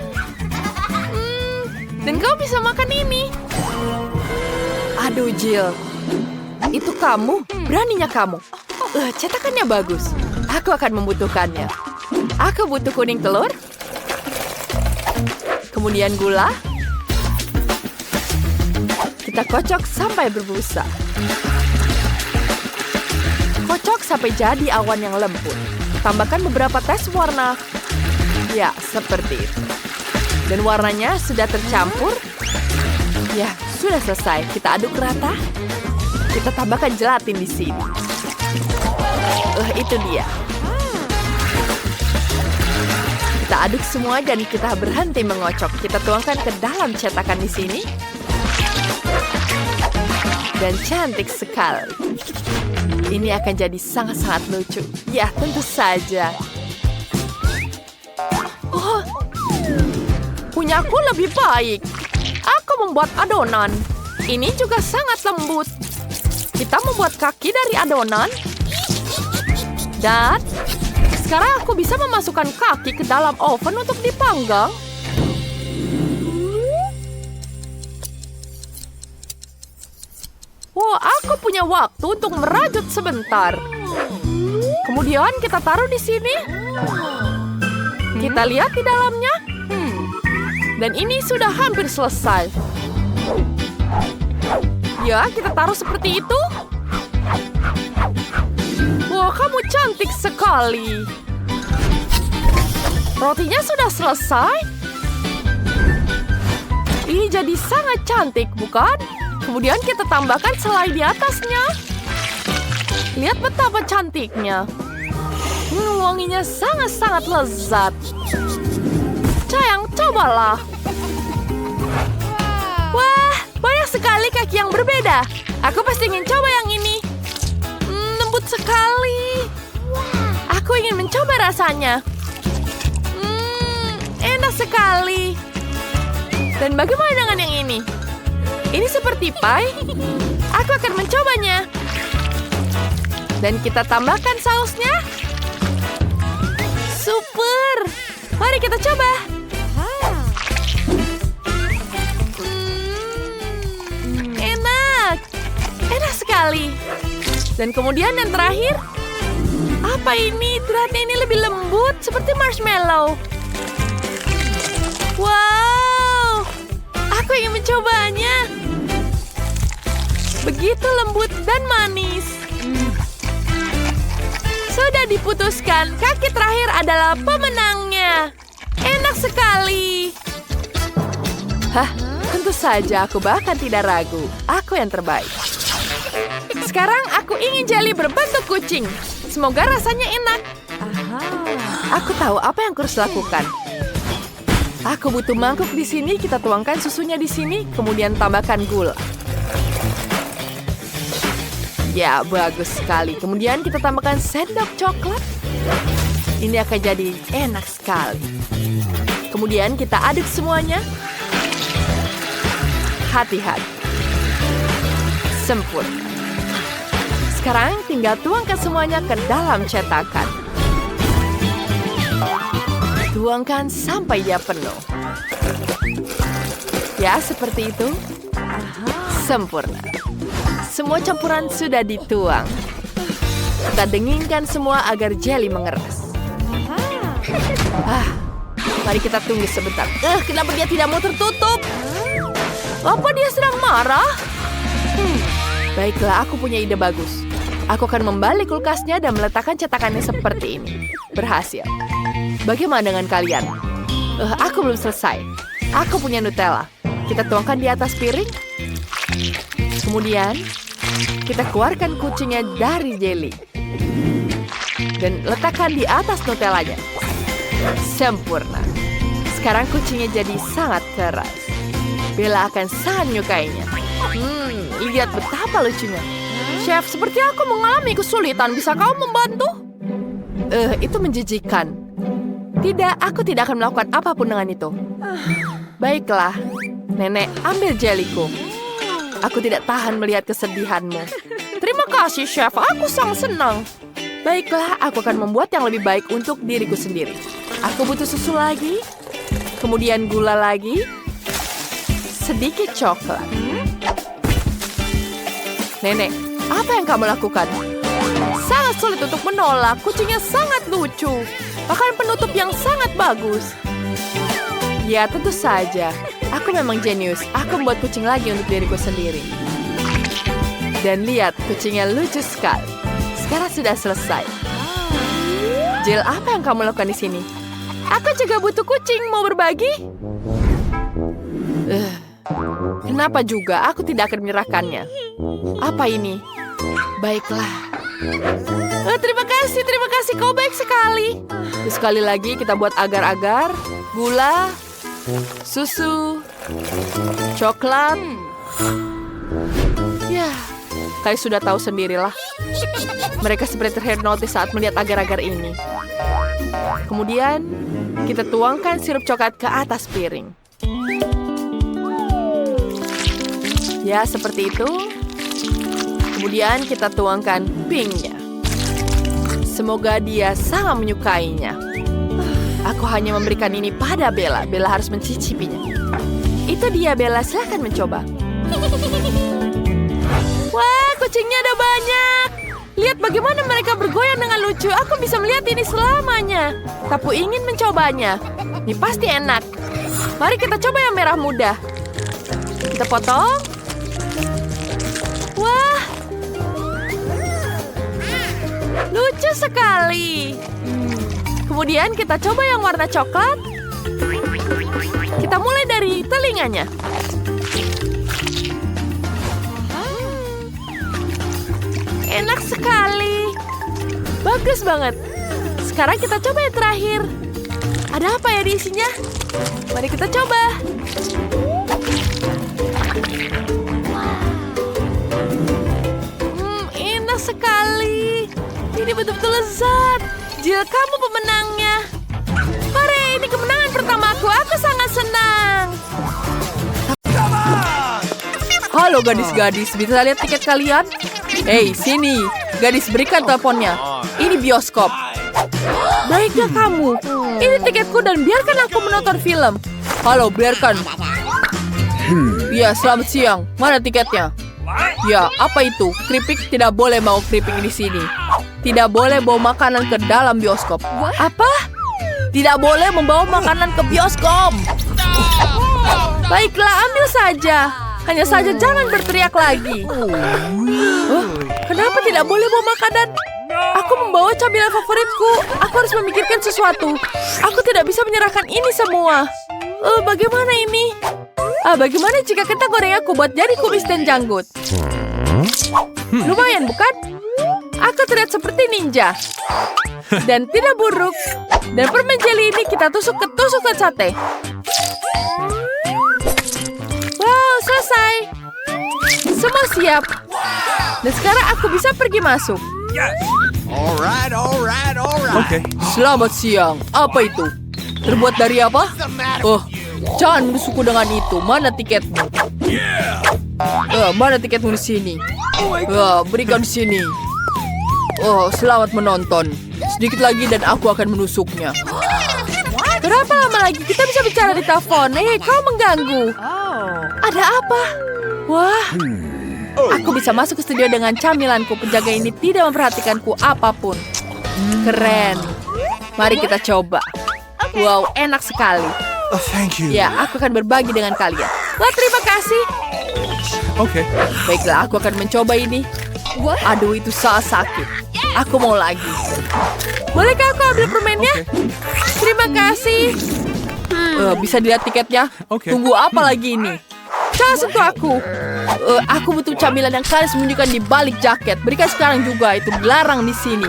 Dan kau bisa makan ini. Aduh, Jill. Itu kamu? Beraninya kamu. Cetakannya bagus. Aku akan membutuhkannya. Aku butuh kuning telur. Kemudian gula. Kita kocok sampai berbusa. Kocok sampai jadi awan yang lembut. Tambahkan beberapa tes warna. Ya, seperti itu. Dan warnanya sudah tercampur. Ya, sudah selesai. Kita aduk rata. Kita tambahkan gelatin di sini. Itu dia. Kita aduk semua dan kita berhenti mengocok. Kita tuangkan ke dalam cetakan di sini. Dan cantik sekali. Ini akan jadi sangat-sangat lucu. Ya, tentu saja. Oh, punyaku lebih baik. Aku membuat adonan. Ini juga sangat lembut. Kita membuat kaki dari adonan. Dan sekarang aku bisa memasukkan kaki ke dalam oven untuk dipanggang. Wow, aku punya waktu untuk merajut sebentar. Kemudian kita taruh di sini. Kita lihat di dalamnya. Dan ini sudah hampir selesai. Ya, kita taruh seperti itu. Wah, kamu cantik sekali. Rotinya sudah selesai. Ini jadi sangat cantik, bukan? Kemudian kita tambahkan selai di atasnya. Lihat betapa cantiknya. Wanginya sangat-sangat lezat. Sayang, cobalah. Wah, banyak sekali kaki yang berbeda. Aku pasti ingin coba yang ini. Lembut sekali. Aku ingin mencoba rasanya. Enak sekali. Dan bagaimana dengan yang ini? Ini seperti pie. Aku akan mencobanya. Dan kita tambahkan sausnya. Super. Mari kita coba. Enak. Enak sekali. Dan kemudian yang terakhir. Apa ini? Ternyata ini lebih lembut. Seperti marshmallow. Wow. Aku ingin mencobanya. Begitu lembut dan manis. Sudah diputuskan, kaki terakhir adalah pemenangnya. Enak sekali. Hah, tentu saja aku bahkan tidak ragu. Aku yang terbaik. Sekarang aku ingin jelly berbentuk kucing. Semoga rasanya enak. Aku tahu apa yang harus lakukan. Aku butuh mangkuk di sini, kita tuangkan susunya di sini, kemudian tambahkan gula. Ya, bagus sekali. Kemudian kita tambahkan sendok coklat. Ini akan jadi enak sekali. Kemudian kita aduk semuanya. Hati-hati. Sempurna. Sekarang tinggal tuangkan semuanya ke dalam cetakan. Tuangkan sampai dia penuh. Ya, seperti itu. Sempurna. Semua campuran sudah dituang. Kita dinginkan semua agar jelly mengeras. Mari kita tunggu sebentar. Kenapa dia tidak mau tertutup? Apa dia sedang marah? Baiklah, aku punya ide bagus. Aku akan membalik kulkasnya dan meletakkan cetakannya seperti ini. Berhasil. Bagaimana dengan kalian? Aku belum selesai. Aku punya Nutella. Kita tuangkan di atas piring. Kemudian, kita keluarkan kucingnya dari jelly. Dan letakkan di atas Nutellanya. Sempurna. Sekarang kucingnya jadi sangat keras. Bella akan sangat menyukainya. Lihat betapa lucunya. Chef, seperti aku mengalami kesulitan. Bisa kau membantu? Itu menjijikan. Tidak, aku tidak akan melakukan apapun dengan itu. Baiklah, Nenek, ambil jeliku. Aku tidak tahan melihat kesedihanmu. Terima kasih, Chef. Aku sangat senang. Baiklah, aku akan membuat yang lebih baik untuk diriku sendiri. Aku butuh susu lagi, kemudian gula lagi, sedikit coklat. Nenek, apa yang kamu lakukan? Sangat sulit untuk menolak. Kucingnya sangat lucu. Pakan penutup yang sangat bagus. Ya, tentu saja. Aku memang jenius. Aku membuat kucing lagi untuk diriku sendiri. Dan lihat, kucingnya lucu sekali. Sekarang sudah selesai. Jill, apa yang kamu lakukan di sini? Aku juga butuh kucing. Mau berbagi? Kenapa juga aku tidak akan menyerahkannya? Apa ini? Baiklah. Terima kasih. Kau baik sekali. Terus sekali lagi kita buat agar-agar, gula, susu, coklat. Ya, kalian sudah tahu sendirilah. Mereka seperti terhipnotis saat melihat agar-agar ini. Kemudian, kita tuangkan sirup coklat ke atas piring. Ya, seperti itu. Kemudian kita tuangkan pinknya. Semoga dia sangat menyukainya. Aku hanya memberikan ini pada Bella. Bella harus mencicipinya. Itu dia, Bella. Silahkan mencoba. Wah, kucingnya ada banyak. Lihat bagaimana mereka bergoyang dengan lucu. Aku bisa melihat ini selamanya. Tapi ingin mencobanya. Ini pasti enak. Mari kita coba yang merah muda. Kita potong. Wah, lucu sekali. Kemudian kita coba yang warna coklat. Kita mulai dari telinganya. Enak sekali. Bagus banget. Sekarang kita coba yang terakhir. Ada apa ya di isinya? Mari kita coba. Enak sekali. Ini betul-betul lezat. Jill, kamu pemenangnya. Hore, ini kemenangan pertamaku. Aku sangat senang. Halo gadis-gadis, bisa lihat tiket kalian? Hei, sini. Gadis, berikan teleponnya. Ini bioskop. Baiklah kamu. Ini tiketku dan biarkan aku menonton film. Halo, biarkan. Ya, selamat siang. Mana tiketnya? Ya, apa itu? Keripik tidak boleh bawa keripik di sini. Tidak boleh bawa makanan ke dalam bioskop. Apa? Tidak boleh membawa makanan ke bioskop. Baiklah, ambil saja. Hanya saja jangan berteriak lagi. Kenapa tidak boleh bawa makanan? Aku membawa camilan favoritku. Aku harus memikirkan sesuatu. Aku tidak bisa menyerahkan ini semua. Bagaimana ini? Bagaimana jika kita goreng aku buat jadi kumis dan janggut? Lumayan, bukan? Aku terlihat seperti ninja. Dan tidak buruk. Dan permen jeli ini kita tusuk ke tusukan sate. Wow, selesai. Semua siap. Dan sekarang aku bisa pergi masuk. Alright. Okay. Selamat siang. Apa itu? Terbuat dari apa? Oh, jangan menusukku dengan itu. Mana tiketmu? Mana tiketmu di sini? Berikan di sini. Oh, selamat menonton. Sedikit lagi dan aku akan menusuknya. Berapa lama lagi kita bisa bicara di telepon? Kau mengganggu. Ada apa? Wah, aku bisa masuk ke studio dengan camilanku. Penjaga ini tidak memperhatikanku apapun. Keren. Mari kita coba. Wow, enak sekali. Thank you. Ya, aku akan berbagi dengan kalian. Wah, terima kasih. Okay. Baiklah, aku akan mencoba ini. Aduh, itu sangat sakit. Aku mau lagi. Bolehkah aku ambil permennya? Terima kasih. Bisa dilihat tiketnya? Oke. Tunggu apa lagi ini? Jangan sentuh aku. Aku butuh camilan yang kalian sembunyikan di balik jaket. Berikan sekarang juga. Itu dilarang di sini.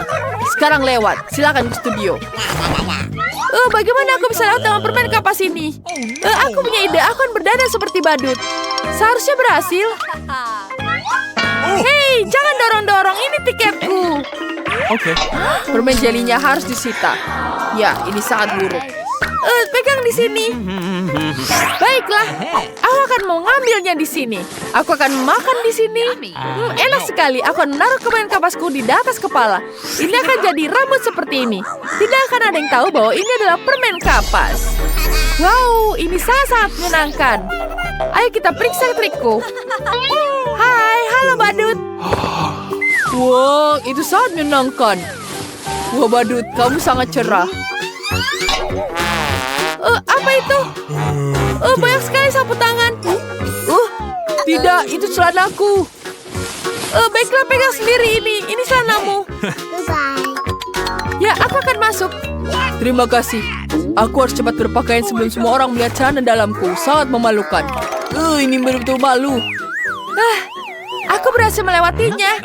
Sekarang lewat. Silakan ke studio. Bagaimana aku bisa lewat dengan permen kapas ini? Aku punya ide. Aku akan berdandan seperti badut. Seharusnya berhasil. Hei, jangan dorong-dorong. Ini tiketku. Okay. Permen jelinya harus disita. Ya, ini sangat buruk. Pegang di sini. Baiklah, aku akan mau ngambilnya di sini. Aku akan makan di sini. Enak sekali. Aku akan menaruh permen kapasku di atas kepala. Ini akan jadi rambut seperti ini. Tidak akan ada yang tahu bahwa ini adalah permen kapas. Wow, ini sangat-sangat menyenangkan. Ayo kita periksa trikku. Hai, halo badut. Wow, itu sangat menyenangkan. Wah badut, kamu sangat cerah. Apa itu? Banyak sekali sapu tangan. Tidak, itu celanaku. Baiklah, pegang sendiri ini. Ini celanamu. Ya, aku akan masuk. Terima kasih. Aku harus cepat berpakaian sebelum semua orang melihat celana dalamku. Sangat memalukan. Ini betul-betul malu. Aku berhasil melewatinya.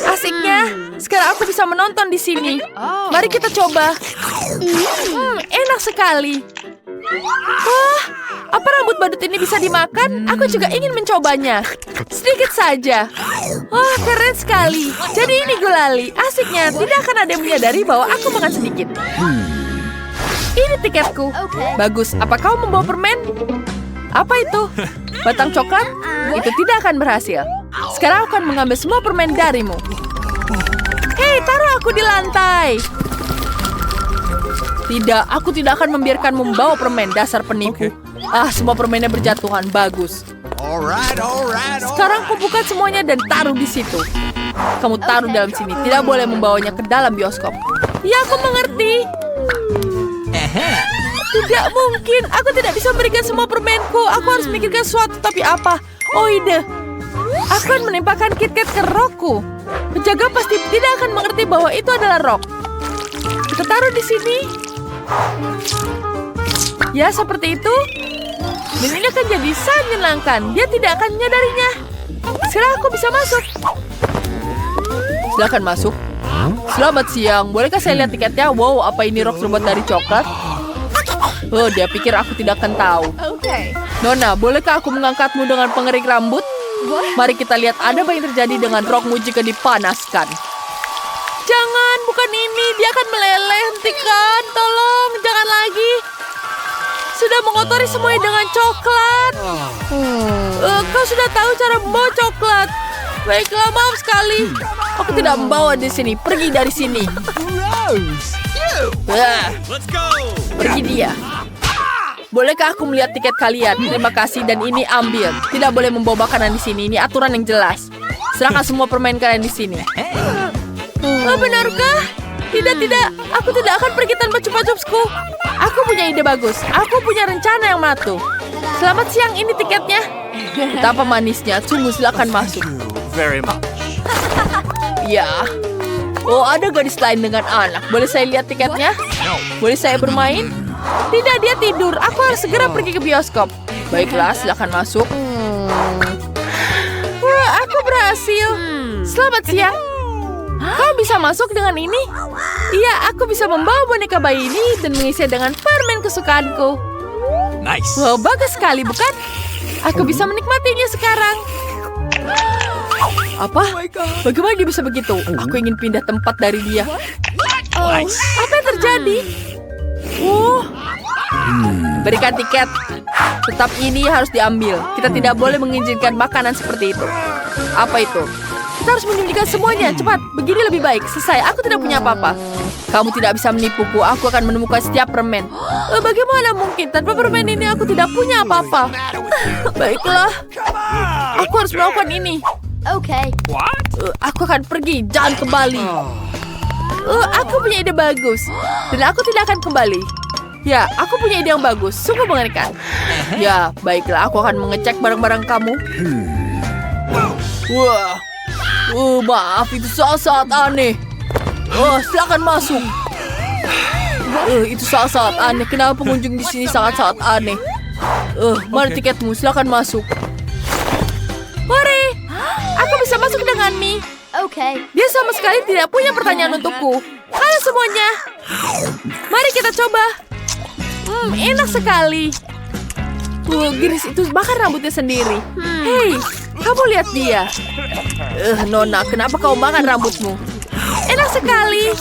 Asiknya. Sekarang aku bisa menonton di sini. Mari kita coba. Enak sekali. Wah, apa rambut badut ini bisa dimakan? Aku juga ingin mencobanya. Sedikit saja. Wah, keren sekali. Jadi ini gulali. Asiknya, tidak akan ada yang menyadari bahwa aku makan sedikit. Ini tiketku. Bagus, apa kau membawa permen? Apa itu? Batang coklat? Itu tidak akan berhasil. Sekarang aku akan mengambil semua permen darimu. Hei, taruh aku di lantai. Tidak, aku tidak akan membiarkan membawa permen, dasar penipu. Semua permennya berjatuhan. Bagus. All right. Sekarang kumpulkan semuanya dan taruh di situ. Kamu taruh dalam sini. Tidak boleh membawanya ke dalam bioskop. Ya, aku mengerti. Tidak mungkin. Aku tidak bisa memberikan semua permenku. Aku harus memikirkan sesuatu. Tapi apa? Oh, ide. Aku akan menimpakan KitKat ke rokku. Penjaga pasti tidak akan mengerti bahwa itu adalah rok. Kita taruh di sini. Ya, seperti itu. Dan ini akan jadi sangat menyenangkan. Dia tidak akan menyadarinya. Sekarang aku bisa masuk. Silakan masuk. Selamat siang. Bolehkah saya lihat tiketnya? Wow, apa ini rok terbuat dari coklat? Dia pikir aku tidak akan tahu. Nona, bolehkah aku mengangkatmu dengan pengering rambut? Mari kita lihat ada apa yang terjadi dengan rokmu jika dipanaskan. Jangan, bukan ini. Dia akan meleleh. Hentikan, tolong. Jangan lagi. Sudah mengotori semuanya dengan coklat. Kau sudah tahu cara membawa coklat. Baiklah, maaf sekali. Aku tidak membawa di sini. Pergi dari sini. Let's go. Pergi dia. Bolehkah aku melihat tiket kalian? Terima kasih dan ini ambil. Tidak boleh membawa makanan di sini. Ini aturan yang jelas. Serahkan semua permen kalian di sini. Benarkah? Tidak. Aku tidak akan pergi tanpa chupa-chupsku. Aku punya ide bagus. Aku punya rencana yang matu. Selamat siang, ini tiketnya. Betapa manisnya. Sungguh, silakan masuk. Very much. Ya. Oh, ada gadis lain dengan anak. Boleh saya lihat tiketnya? Boleh saya bermain? Tidak, dia tidur. Aku harus segera pergi ke bioskop. Baiklah, silakan masuk. Wah, aku berhasil. Selamat siang. Kau bisa masuk dengan ini? Iya, aku bisa membawa boneka bayi ini dan mengisinya dengan permen kesukaanku. Nice. Wow, bagus sekali, bukan? Aku bisa menikmatinya sekarang. Apa? Bagaimana dia bisa begitu? Aku ingin pindah tempat dari dia. Apa yang terjadi? Berikan tiket. Tetap ini harus diambil. Kita tidak boleh mengizinkan makanan seperti itu. Apa itu? Kita harus menyembunyikan semuanya. Cepat, begini lebih baik. Selesai, aku tidak punya apa-apa. Kamu tidak bisa menipuku. Aku akan menemukan setiap permen. Bagaimana mungkin? Tanpa permen ini aku tidak punya apa-apa. Baiklah. Aku harus melakukan ini. Aku akan pergi. Jangan kembali. Aku punya ide bagus. Dan aku tidak akan kembali. Ya, aku punya ide yang bagus. Sungguh mengerikan. Ya, baiklah. Aku akan mengecek barang-barang kamu. Wah. Maaf, itu sangat aneh. Silakan masuk. Itu sangat aneh. Kenapa pengunjung di sini sangat aneh? Mana tiketmu? Silakan masuk. Hore! Aku bisa masuk dengan Mi. Dia sama sekali tidak punya pertanyaan untukku. Halo semuanya. Mari kita coba. Enak sekali. Giris itu makan rambutnya sendiri. Hei, kamu lihat dia. Nona, kenapa kau makan rambutmu? Enak sekali.